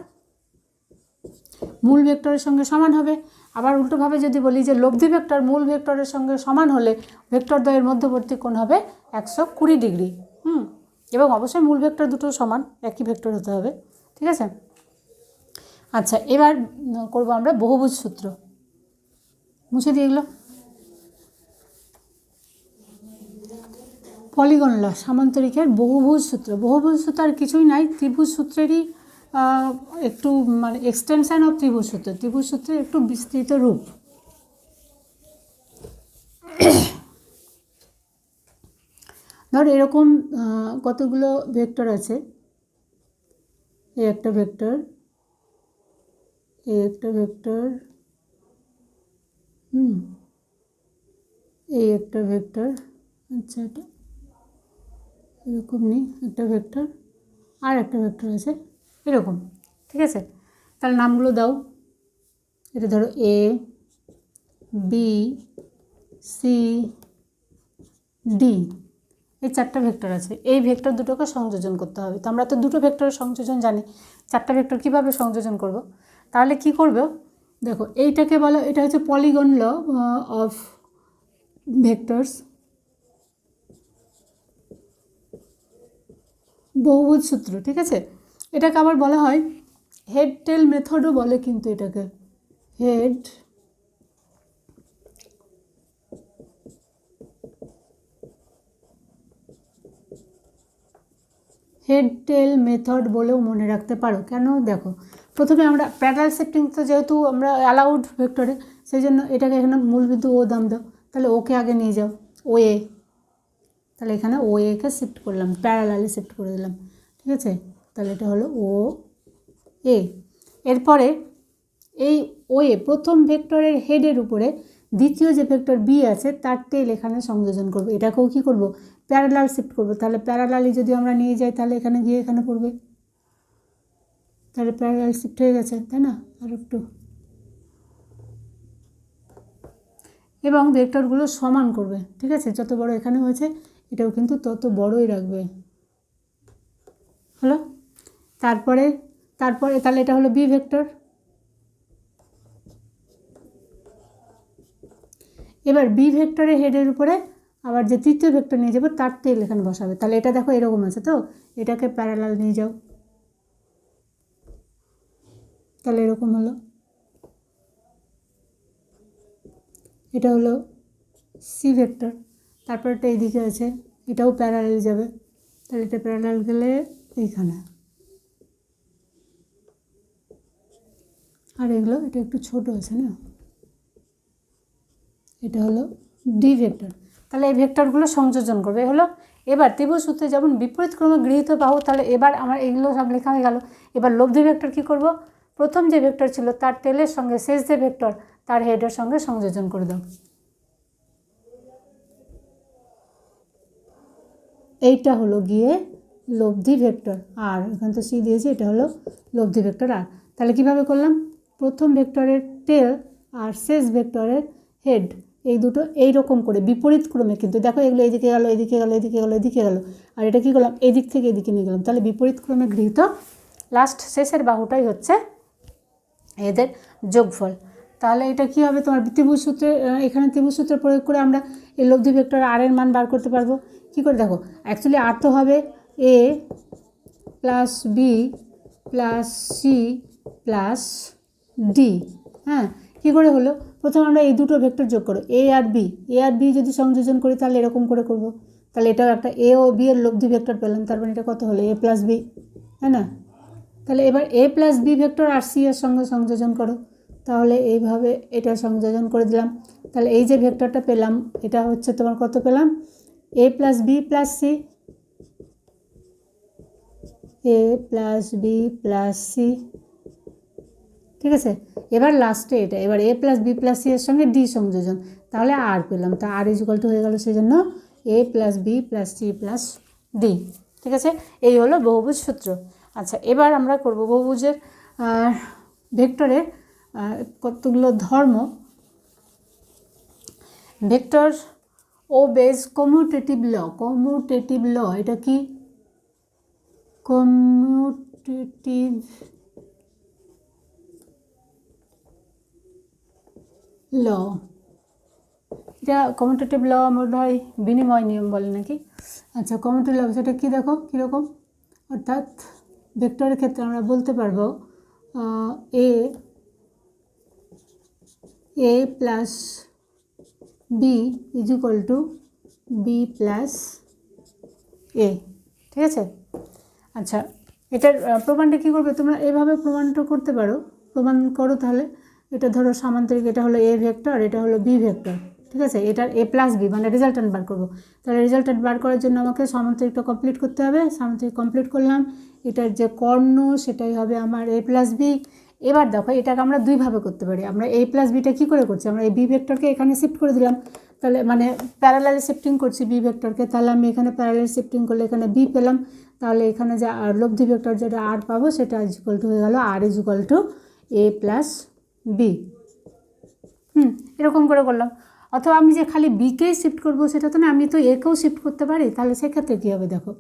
মূল ভেক্টরের সঙ্গে সমান হবে। আবার উল্টোভাবে যদি বলি যে লব্ধি ভেক্টর মূল ভেক্টরের সঙ্গে সমান হলে ভেক্টর দ্বয়ের মধ্যবর্তী কোণ হবে 120 ডিগ্রি। এবং অবশ্যই মূল ভেক্টর দুটো সমান, একই ভেক্টর হতে হবে। ঠিক আছে, আচ্ছা এবার করব আমরা বহুভুজ সূত্র, মুছে দিয়ে এগুলো। পলিগন ল, সামান্তরিকের বহুভুজ সূত্র আর কিছুই নাই, ত্রিভুজ সূত্রেরই একটু মানে এক্সটেনশন অফ ত্রিভুজ সূত্রের একটু বিস্তৃত রূপ। ধর এরকম কতগুলো ভেক্টর আছে, এই একটা ভেক্টর, এই একটা ভেক্টর, এই একটা ভেক্টর, আচ্ছা, এটা এরকম নেই, একটা ভেক্টর আর একটা ভেক্টর আছে এরকম, ঠিক আছে। তাহলে নামগুলো দাও। এটা ধরো এ, বি, সি, ডি, এই চারটা ভেক্টর আছে। এই ভেক্টর দুটোকে সংযোজন করতে হবে। তো আমরা তো দুটো ভেক্টরের সংযোজন জানি, চারটা ভেক্টর কীভাবে সংযোজন করব? তাহলে কি করবে দেখো, এইটাকে বলো, এটা হচ্ছে পলিগন ল অফ ভেক্টরস, বহুভুজ সূত্র, ঠিক আছে। এটাকে আবার বলা হয় হেড টেল মেথডও বলে, কিন্তু এটাকে হেড টেল মেথড বলেও মনে রাখতে পারো। কেন দেখো, প্রথমে আমরা প্যারালাল শিফটিং তো যেহেতু আমরা অ্যালাউড ভেক্টরে, সেই জন্য এটাকে এখানে মূলবিন্দু ও দাম দাও, তাহলে ওকে আগে নিয়ে যাও, ও এ, তাহলে এখানে ও একে শিফট করলাম, প্যারালালি শিফট করে দিলাম, ঠিক আছে। তাহলে এটা হলো ও এ। এরপরে এই ও এ প্রথম ভেক্টরের হেডের উপরে দ্বিতীয় যে ভেক্টর বি আছে তার টেল এখানে সংযোজন করব। এটাকেও কি করব, প্যারালাল শিফট করব। তাহলে প্যারালালি যদি আমরা নিয়ে যাই তাহলে এখানে গিয়ে এখানে পড়বে, তাহলে প্যারালাল শিফট হয়ে গেছে, তাই না? আর একটু, এবং ভেক্টরগুলো সমান করবে, ঠিক আছে। যত বড় এখানে হয়েছে এটাও কিন্তু তত বড়ই রাখবে, হলো। তারপরে তাহলে এটা হলো বি ভেক্টর। এবার বি ভেক্টরের হেডের উপরে আবার যে তৃতীয় ভেক্টর নিয়ে যাবো তার টেল এখানে বসাবে। তাহলে এটা দেখো এরকম আছে, তো এটাকে প্যারালাল নিয়ে যাও, তাহলে এরকম হলো। এটা হলো সি ভেক্টর। তারপর এটা এইদিকে আছে, এটাও প্যারালাল যাবে, তাহলে এটা প্যারালাল গেলে এইখানে। আর এগুলো, এটা একটু ছোট আছে না, এটা হলো ডি ভেক্টর। তাহলে এই ভেক্টরগুলো সংযোজন করবে, হলো। এবার ত্রিভুজ সূত্রে যেমন বিপরীত ক্রমে গৃহীত বাহু, তাহলে এবার আমার এগুলো সব লেখা হয়ে গেল। এবার লব্ধি ভেক্টর কী করব, প্রথম যে ভেক্টর ছিল তার টেলের সঙ্গে শেষ যে ভেক্টর তার হেডের সঙ্গে সংযোজন করে দাও। এইটা হলো গিয়ে লব্ধি ভেক্টর আর, এখানে তো সি দিয়েছি, এটা হলো লব্ধি ভেক্টর আর। তাহলে কিভাবে করলাম, প্রথম ভেক্টরের টেল আর শেষ ভেক্টরের হেড এই দুটো এইরকম করে বিপরীত ক্রমে, কিন্তু দেখো এগুলো এইদিকে গেলো, এদিকে গেলো, এদিকে গেলো, এদিকে গেলো, আর এটা কী করলাম, এদিক থেকে এদিকে নিয়ে গেলাম, তাহলে বিপরীত ক্রমে গৃহীত লাস্ট শেষের বাহুটাই হচ্ছে এদের যোগফল। তাহলে এটা কী হবে, তোমার ত্রিভুজ সূত্রে, এখানে ত্রিভুজ সূত্র প্রয়োগ করে আমরা এই লব্ধি ভেক্টর আর এর মান বার করতে পারবো। কী করে দেখো, অ্যাকচুয়ালি আর তো হবে A plus B plus C plus D. হ্যাঁ, কী করে হলো, প্রথমে আমরা এই দুটো ভেক্টর যোগ করো, এ আর বি যদি সংযোজন করি তাহলে এরকম করে করব। তাহলে এটাও একটা এ ও বি এর লব্ধি ভেক্টর পেলাম, তার মানে এটা কত হলো, এ প্লাস বি, তাই না? তাহলে এবার এ প্লাস বি ভেক্টর আর সি এর সঙ্গে সংযোজন করো, তাহলে এইভাবে এটা সংযোজন করে দিলাম। তাহলে এই যে ভেক্টরটা পেলাম এটা হচ্ছে তোমার কত পেলাম, A plus B plus C, A plus B plus C, ঠিক আছে। এবার লাস্টে এটা, এবার এ প্লাস বি প্লাস সি এর সঙ্গে ডি সংযোজন, তাহলে আর পেলাম, তা আর ইকুয়াল টু হয়ে গেল, সেই জন্য A plus B plus C plus D, ঠিক আছে। এই হলো বহুভুজ সূত্র। আচ্ছা, এবার আমরা করব বহুভুজের ভেক্টরের কতগুলো ধর্ম। ভেক্টর ও বেজ কমিউটেটিভ ল, এটা কি কমিউটেটিভ ল, এটা কমিউটেটিভ ল মনে হয় বিনিময় নিয়ম বলে নাকি। আচ্ছা, কমিউটেটিভ ল সেটা কী, দেখো কীরকম, অর্থাৎ ভেক্টরের ক্ষেত্রে আমরা বলতে পারবো A plus B is equal to B plus A, ঠিক আছে। আচ্ছা, এটার প্রমাণটা কী করবে, তোমরা এভাবে প্রমাণটা করতে পারো, প্রমাণ করো। তাহলে এটা ধরো সামান্তরিক, এটা হলো এ ভেক্টর, এটা হলো বি ভেক্টর, ঠিক আছে। এটার এ প্লাস বি মানে রেজাল্টেন্ট বার করবো। তাহলে রেজাল্টেন্ট বার করার জন্য আমাকে সামান্তরিকটা কমপ্লিট করতে হবে, সামান্তরিক কমপ্লিট করলাম। এটার যে কর্ণ সেটাই হবে আমার এ প্লাস বি। এবার দেখো এটাকে আমরা দুইভাবে করতে পারি। আমরা এ প্লাস বিটা কী করে করছি, আমরা এই বি ভেক্টরকে এখানে শিফট করে দিলাম, তাহলে মানে প্যারালাল শিফটিং করছি বি ভেক্টরকে, তাহলে আমি এখানে প্যারালাল শিফটিং করলে এখানে বি পেলাম, তাহলে এখানে যা লব্ধি ভেক্টর যেটা আর পাবো সেটা ইজ ইকুয়াল টু হয়ে গেল R is equal to A plus B. এরকম করে করলাম। অথবা আমি যে খালি বিকেই শিফট করবো সেটা তো না, আমি তো একেও শিফট করতে পারি, তাহলে সেক্ষেত্রে কী হবে দেখো,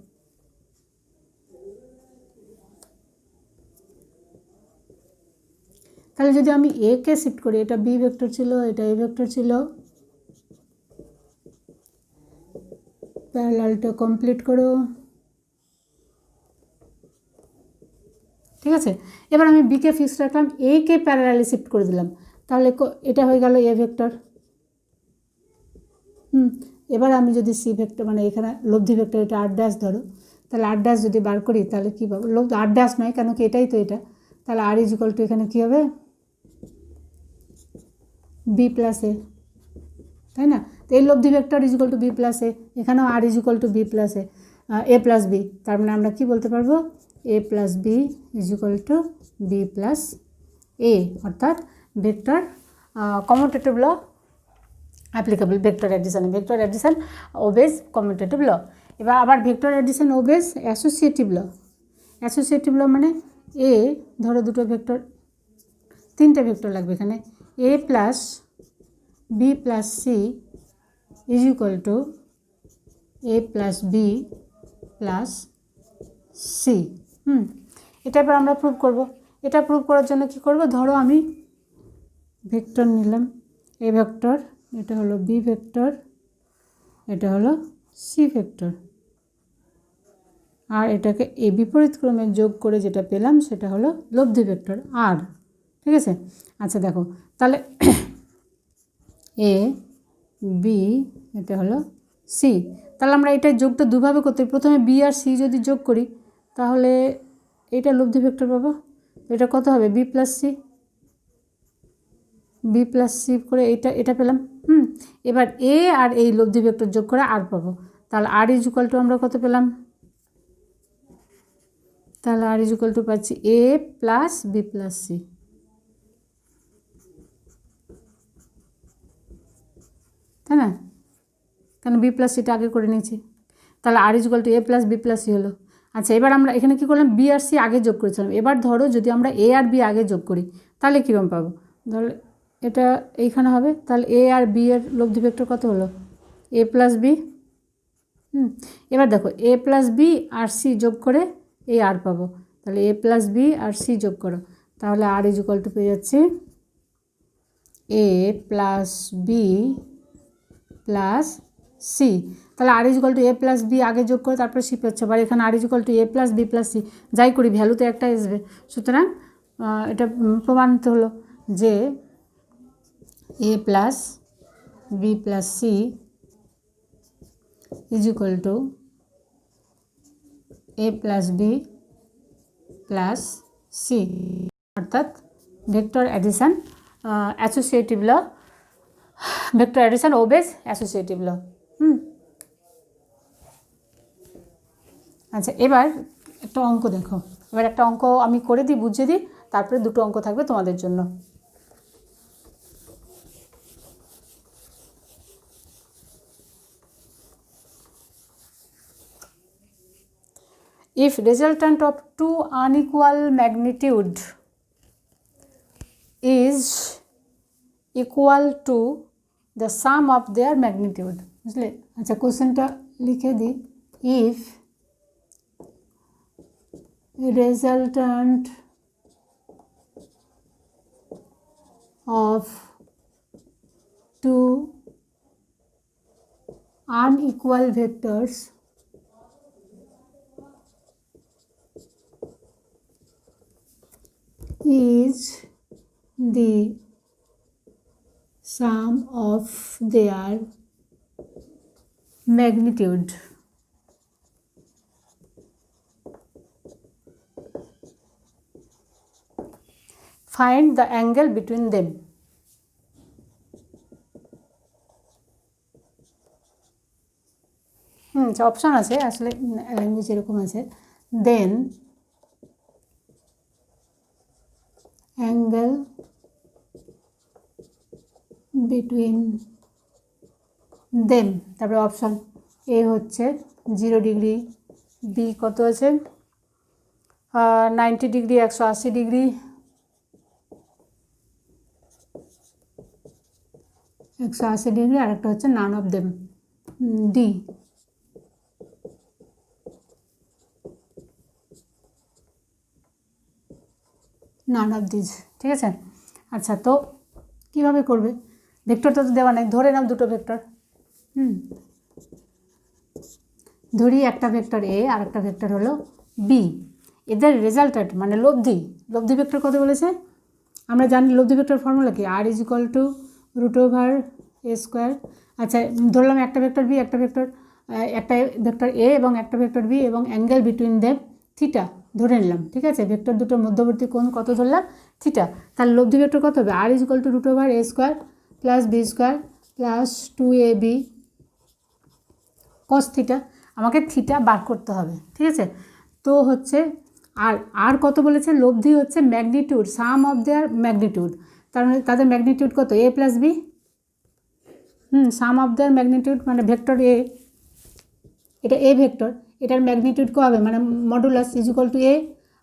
তাহলে যদি আমি একে শিফট করি, এটা বি ভেক্টর ছিল, এটা এ ভেক্টর ছিল, প্যারালালটা কমপ্লিট করো, ঠিক আছে। এবার আমি বিকে ফিক্স রাখলাম, একে প্যারালালে শিফট করে দিলাম, তাহলে এটা হয়ে গেল এ ভেক্টর। এবার আমি যদি সি ভেক্টর মানে এখানে লব্ধি ভেক্টর এটা আর ড্যাশ ধরো, তাহলে আর ড্যাশ যদি বার করি তাহলে কী পাবো, আর ড্যাশ নয় কেন কি এটাই তো এটা, তাহলে আর ইজ ইকুয়াল টু এখানে কী হবে বি প্লাস এ, তাই না। তো এই লব্ধি vector is equal to B plus A, এখানেও R is equal to B plus A plus B, তার মানে আমরা কী বলতে পারবো A plus B is equal to B plus A, অর্থাৎ vector commutative law applicable vector addition obeys commutative law. এবার আবার vector addition obeys associative law মানে এ ধরো দুটো ভেক্টর, তিনটে ভেক্টর লাগবে এখানে, A plus B plus C is equal to A plus B plus C. এটা এবার আমরা প্রুভ করব। এটা প্রুভ করার জন্য কি করব, ধরো আমি ভেক্টর নিলাম, এ ভেক্টর, এটা হলো বি ভেক্টর, এটা হলো সি ভেক্টর, আর এটাকে এ বিপরীত ক্রমে যোগ করে যেটা পেলাম সেটা হলো লব্ধি ভেক্টর আর, ঠিক আছে। আচ্ছা দেখো তাহলে এ বি এটা হলো সি, তাহলে আমরা এটা যোগটা দুভাবে করতে, প্রথমে বি আর সি যদি যোগ করি তাহলে এটা লব্ধি ভেক্টর পাবো, এটা কত হবে বি প্লাস সি করে এটা পেলাম। এবার এ আর এই লব্ধি ভেক্টর যোগ করে আর পাবো, তাহলে আর ইজ ইকুয়াল টু আমরা কত পেলাম, তাহলে আর ইজ ইকুয়াল টু পাচ্ছি এ প্লাস বি প্লাস সি, তাই না, কারণ বি প্লাস সিটা আগে করে নিয়েছি, তাহলে R is equal to A plus B plus C হলো। আচ্ছা এবার আমরা এখানে কী করলাম, বি আর সি আগে যোগ করেছিলাম, এবার ধরো যদি আমরা এ আর বি আগে যোগ করি তাহলে কীরকম পাবো, ধরো এটা এইখানে হবে, তাহলে এ আর বি এর লব্ধি ভেক্টর কত হলো এ প্লাস বি। এবার দেখো এ প্লাস বি আর সি যোগ করে এ আর পাবো, তাহলে এ প্লাস বি আর সি যোগ করো, তাহলে আর ইজ ইকুয়াল টু পেয়ে যাচ্ছি A plus B plus C, তাহলে R is equal to A plus B আগে যোগ করে তারপরে সি পাচ্ছে, আবার এখানে R is equal to A plus B plus C, যাই করি ভ্যালু তো একটা আসবে, সুতরাং এটা প্রমাণিত হলো যে A plus B plus C is equal to A plus B plus C, অর্থাৎ vector addition associative law, vector addition obeys associative law. আচ্ছা এবার একটা অঙ্ক দেখো, এবার একটা অঙ্ক আমি করে দিই, বুঝিয়ে দিই, তারপরে দুটো অঙ্ক থাকবে তোমাদের জন্য। If resultant of two unequal magnitude is equal to the sum of their magnitude, বুঝলে। আচ্ছা কোশ্চেনটা লিখে দিই, if resultant of two unequal vectors is the sum of their magnitude. Find the angle between them. Option আছে আসলে language এরকম আছে, দেন angle between দেন তারপরে অপশান এ হচ্ছে 0 ডিগ্রি, বি কত আছে 90 ডিগ্রি, 180 ডিগ্রি, 180 ডিগ্রি, আর একটা হচ্ছে none of them, D. Naan of this, ঠিক আছে। আচ্ছা, তো কীভাবে করবে? ভেক্টরটা তো দেওয়া নেই, ধরে নাও দুটো ভেক্টর। ধরি একটা ভেক্টর এ আর একটা ভেক্টর হলো বি। এদের রেজাল্টেন্ট মানে লব্ধি, লব্ধি ভেক্টর কত বলেছে আমরা জানি। লব্ধি ভেক্টর ফর্মুলা কি? R is equal to root over A square. আচ্ছা, ধরলাম একটা ভেক্টর বি, একটা ভেক্টর এ এবং একটা ভেক্টর বি, এবং অ্যাঙ্গেল বিটুইন দেম থিটা ধরে নিলাম, ঠিক আছে। ভেক্টর দুটোর মধ্যবর্তী কোণ কত ধরলাম? থিটা। তাহলে লব্ধি ভেক্টর কত হবে? R is equal to root over A square plus B square plus 2ab cos theta. আমাকে থিটা বার করতে হবে, ঠিক আছে। তো হচ্ছে আর কত বলেছে? লব্ধি হচ্ছে magnitude, sum of their magnitude. তার মানে তাদের ম্যাগনিটিউড কত? A plus B. Sum of their magnitude মানে ভেক্টর এ, এটা এ ভেক্টর, এটার ম্যাগনিটিউড কত হবে? মানে modulus is equal to A.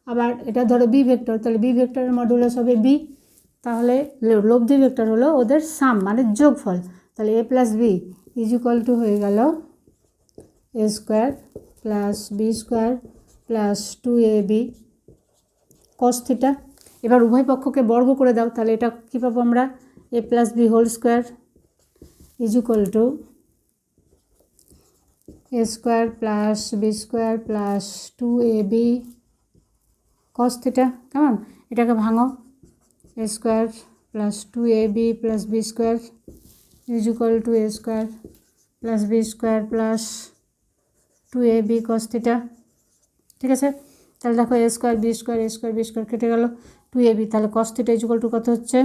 আবার এটা ধরো বি ভেক্টর, তাহলে বি ভেক্টরের মডুলাস হবে বি। তাহলে লব্ধি ভেক্টর হলো ওদের সাম মানে যোগফল। তাহলে A plus B is equal to হয়ে গেল A square plus B square plus 2ab cos theta. এবার উভয় পক্ষকে বর্গ করে দাও, তাহলে এটা কী পাবো আমরা? A plus B whole square is equal to A square plus B square plus 2ab cos theta. কেমন? এটাকে ভাঙো, A square plus 2ab plus B square is equal to A square plus B square plus 2ab cos theta, ঠিক আছে। তাহলে দেখো A square B square কেটে গেল, 2ab, তাহলে কস থিটা ইজ ইকুয়াল টু কত হচ্ছে?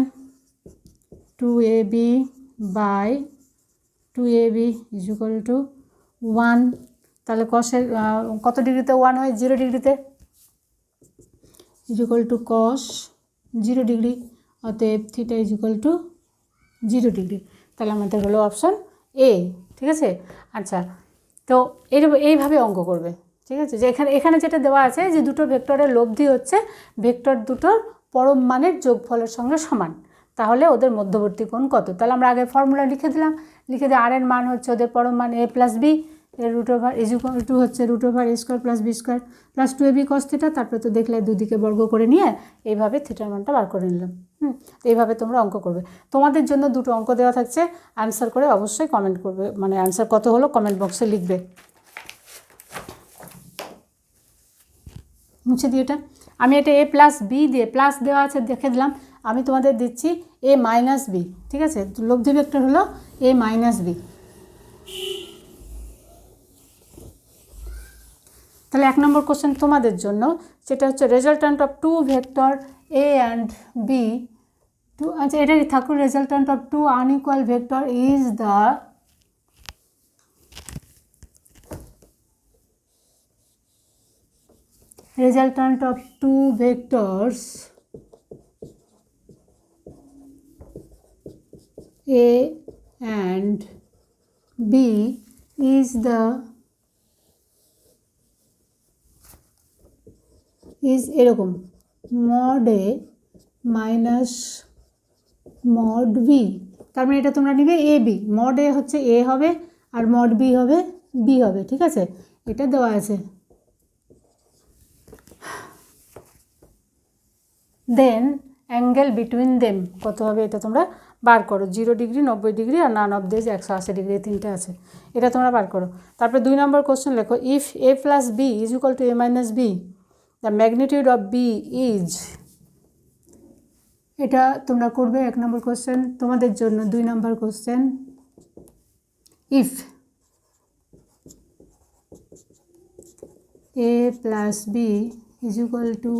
2ab by 2ab is equal two 1। তাহলে কসের কত ডিগ্রিতে 1 হয়? 0 ডিগ্রিতে, is equal to cos 0 degree. অতএব theta is equal to 0 degree. তাহলে আমাদের হলো অপশান এ, ঠিক আছে। আচ্ছা, তো এইভাবে অঙ্ক করবে, ঠিক আছে। যে এখানে যেটা দেওয়া আছে যে দুটো ভেক্টরের লব্ধি হচ্ছে ভেক্টর দুটোর পরম মানের যোগফলের সঙ্গে সমান, তাহলে ওদের মধ্যবর্তী কোণ কত? তাহলে আমরা আগে ফর্মুলা লিখে দিলাম, লিখে দিয়ে আর এর মান হচ্ছে ওদের পরম মান এ প্লাস বি, এর root over is equal to হচ্ছে root over A square plus B square plus 2ab cos theta. তারপরে তো দেখলে দুদিকে বর্গ করে নিয়ে এইভাবে থিটার মানটা বার করে নিলাম। তো এইভাবে তোমরা অঙ্ক করবে। তোমাদের জন্য দুটো অঙ্ক দেওয়া থাকছে, অ্যান্সার করে অবশ্যই কমেন্ট করবে, মানে অ্যান্সার কত হলো কমেন্ট বক্সে লিখবে। মুছে দিই এটা। আমি এটা এ প্লাস বি দিয়ে, প্লাস দেওয়া আছে দেখে দিলাম, আমি তোমাদের দিচ্ছি এ মাইনাস বি, ঠিক আছে। লব্ধি ভেক্টর হলো এ মাইনাস বি। তাহলে 1 নম্বর কোশ্চেন তোমাদের জন্য, সেটা হচ্ছে resultant of two vector A and B too. আচ্ছা, এটাই থাকুক, resultant of two unequal vector is the resultant of two vectors A and B is এরকম mod A minus mod B। তার মানে এটা তোমরা নিবে এ বি, mod A হচ্ছে এ হবে আর mod B হবে বি হবে, ঠিক আছে। এটা দেওয়া আছে। দেন অ্যাঙ্গেল বিটুইন দেম কত হবে এটা তোমরা বার করো। 0 ডিগ্রি, 90 ডিগ্রি আর নান অফ দিস 180 ডিগ্রি, তিনটে আছে, এটা তোমরা বার করো। তারপরে 2 নম্বর কোশ্চেন লেখো, if a plus B is equal to a minus b, the magnitude of B is. এটা তোমরা করবে 1 নম্বর কোশ্চেন। তোমাদের জন্য 2 number question, if a plus B is equal to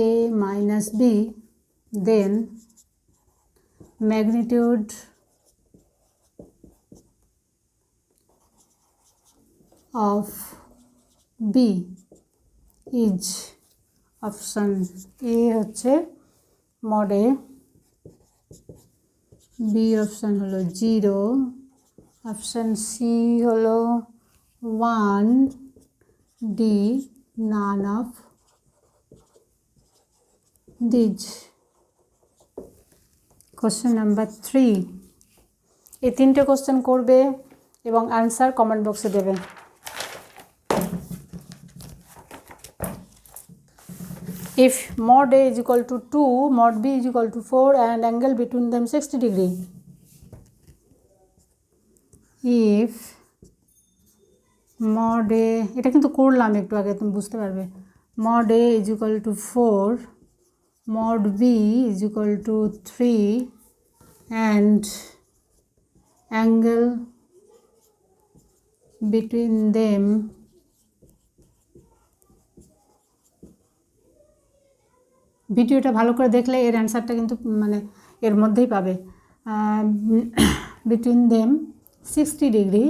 a minus b, then magnitude of b is option a হচ্ছে mod a, b option হলো 0 option C হলো 1, D none of these. Question number 3, এই 3টে question করবে এবং answer comment বক্সে দেবে। If mod A is equal to 2, mod B is equal to 4 and angle between them 60 degree. If mod A, এটা কিন্তু করলাম একটু আগে, তুমি বুঝতে পারবে। mod A is equal to 4, mod B is equal to 3 and angle between them ভিডিওটা ভালো করে দেখলে এর অ্যান্সারটা কিন্তু মানে এর মধ্যেই পাবে। Between them 60 degree,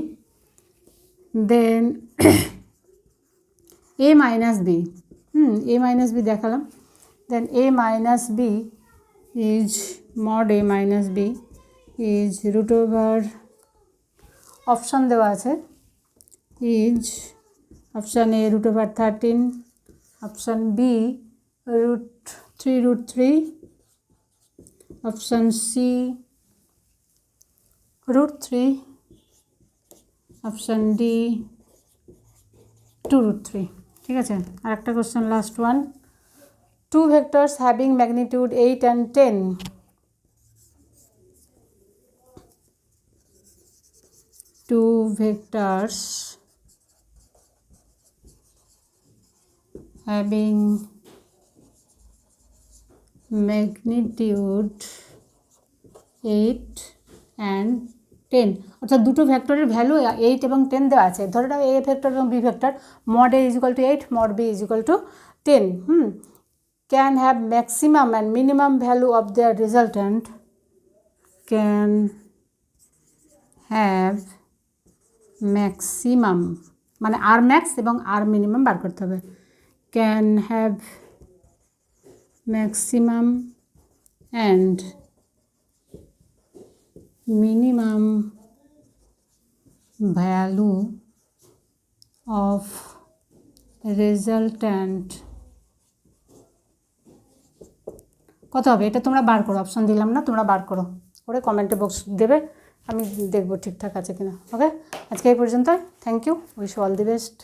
then a minus b, a minus b দেখালাম, then a minus B is mod a minus B is root over, option দেওয়া আছে, is option a root over 13, option b √3, option c √3, option d 2√3। ঠিক আছে, আর একটা question last one. 2 vectors having magnitude 8 and 10 2 vectors having magnitude 8 and 10, অর্থাৎ দুটো ভেক্টরের value 8 এবং 10 দেওয়া আছে। ধরে নাও এ ভেক্টর এবং B vector, mod A is equal to 8, mod B is equal to 10, can have maximum and minimum value of their resultant, can have maximum মানে আর ম্যাক্স এবং আর মিনিমাম বার করতে হবে, can have maximum and minimum value of resultant কত হবে, এটা তোমরা বার করো, অপশান দিলাম না, তোমরা বার করো, করে কমেন্টে বক্স দেবে, আমি দেখবো ঠিকঠাক আছে কিনা। ওকে, আজকে এই পর্যন্ত, thank you, wish all the best.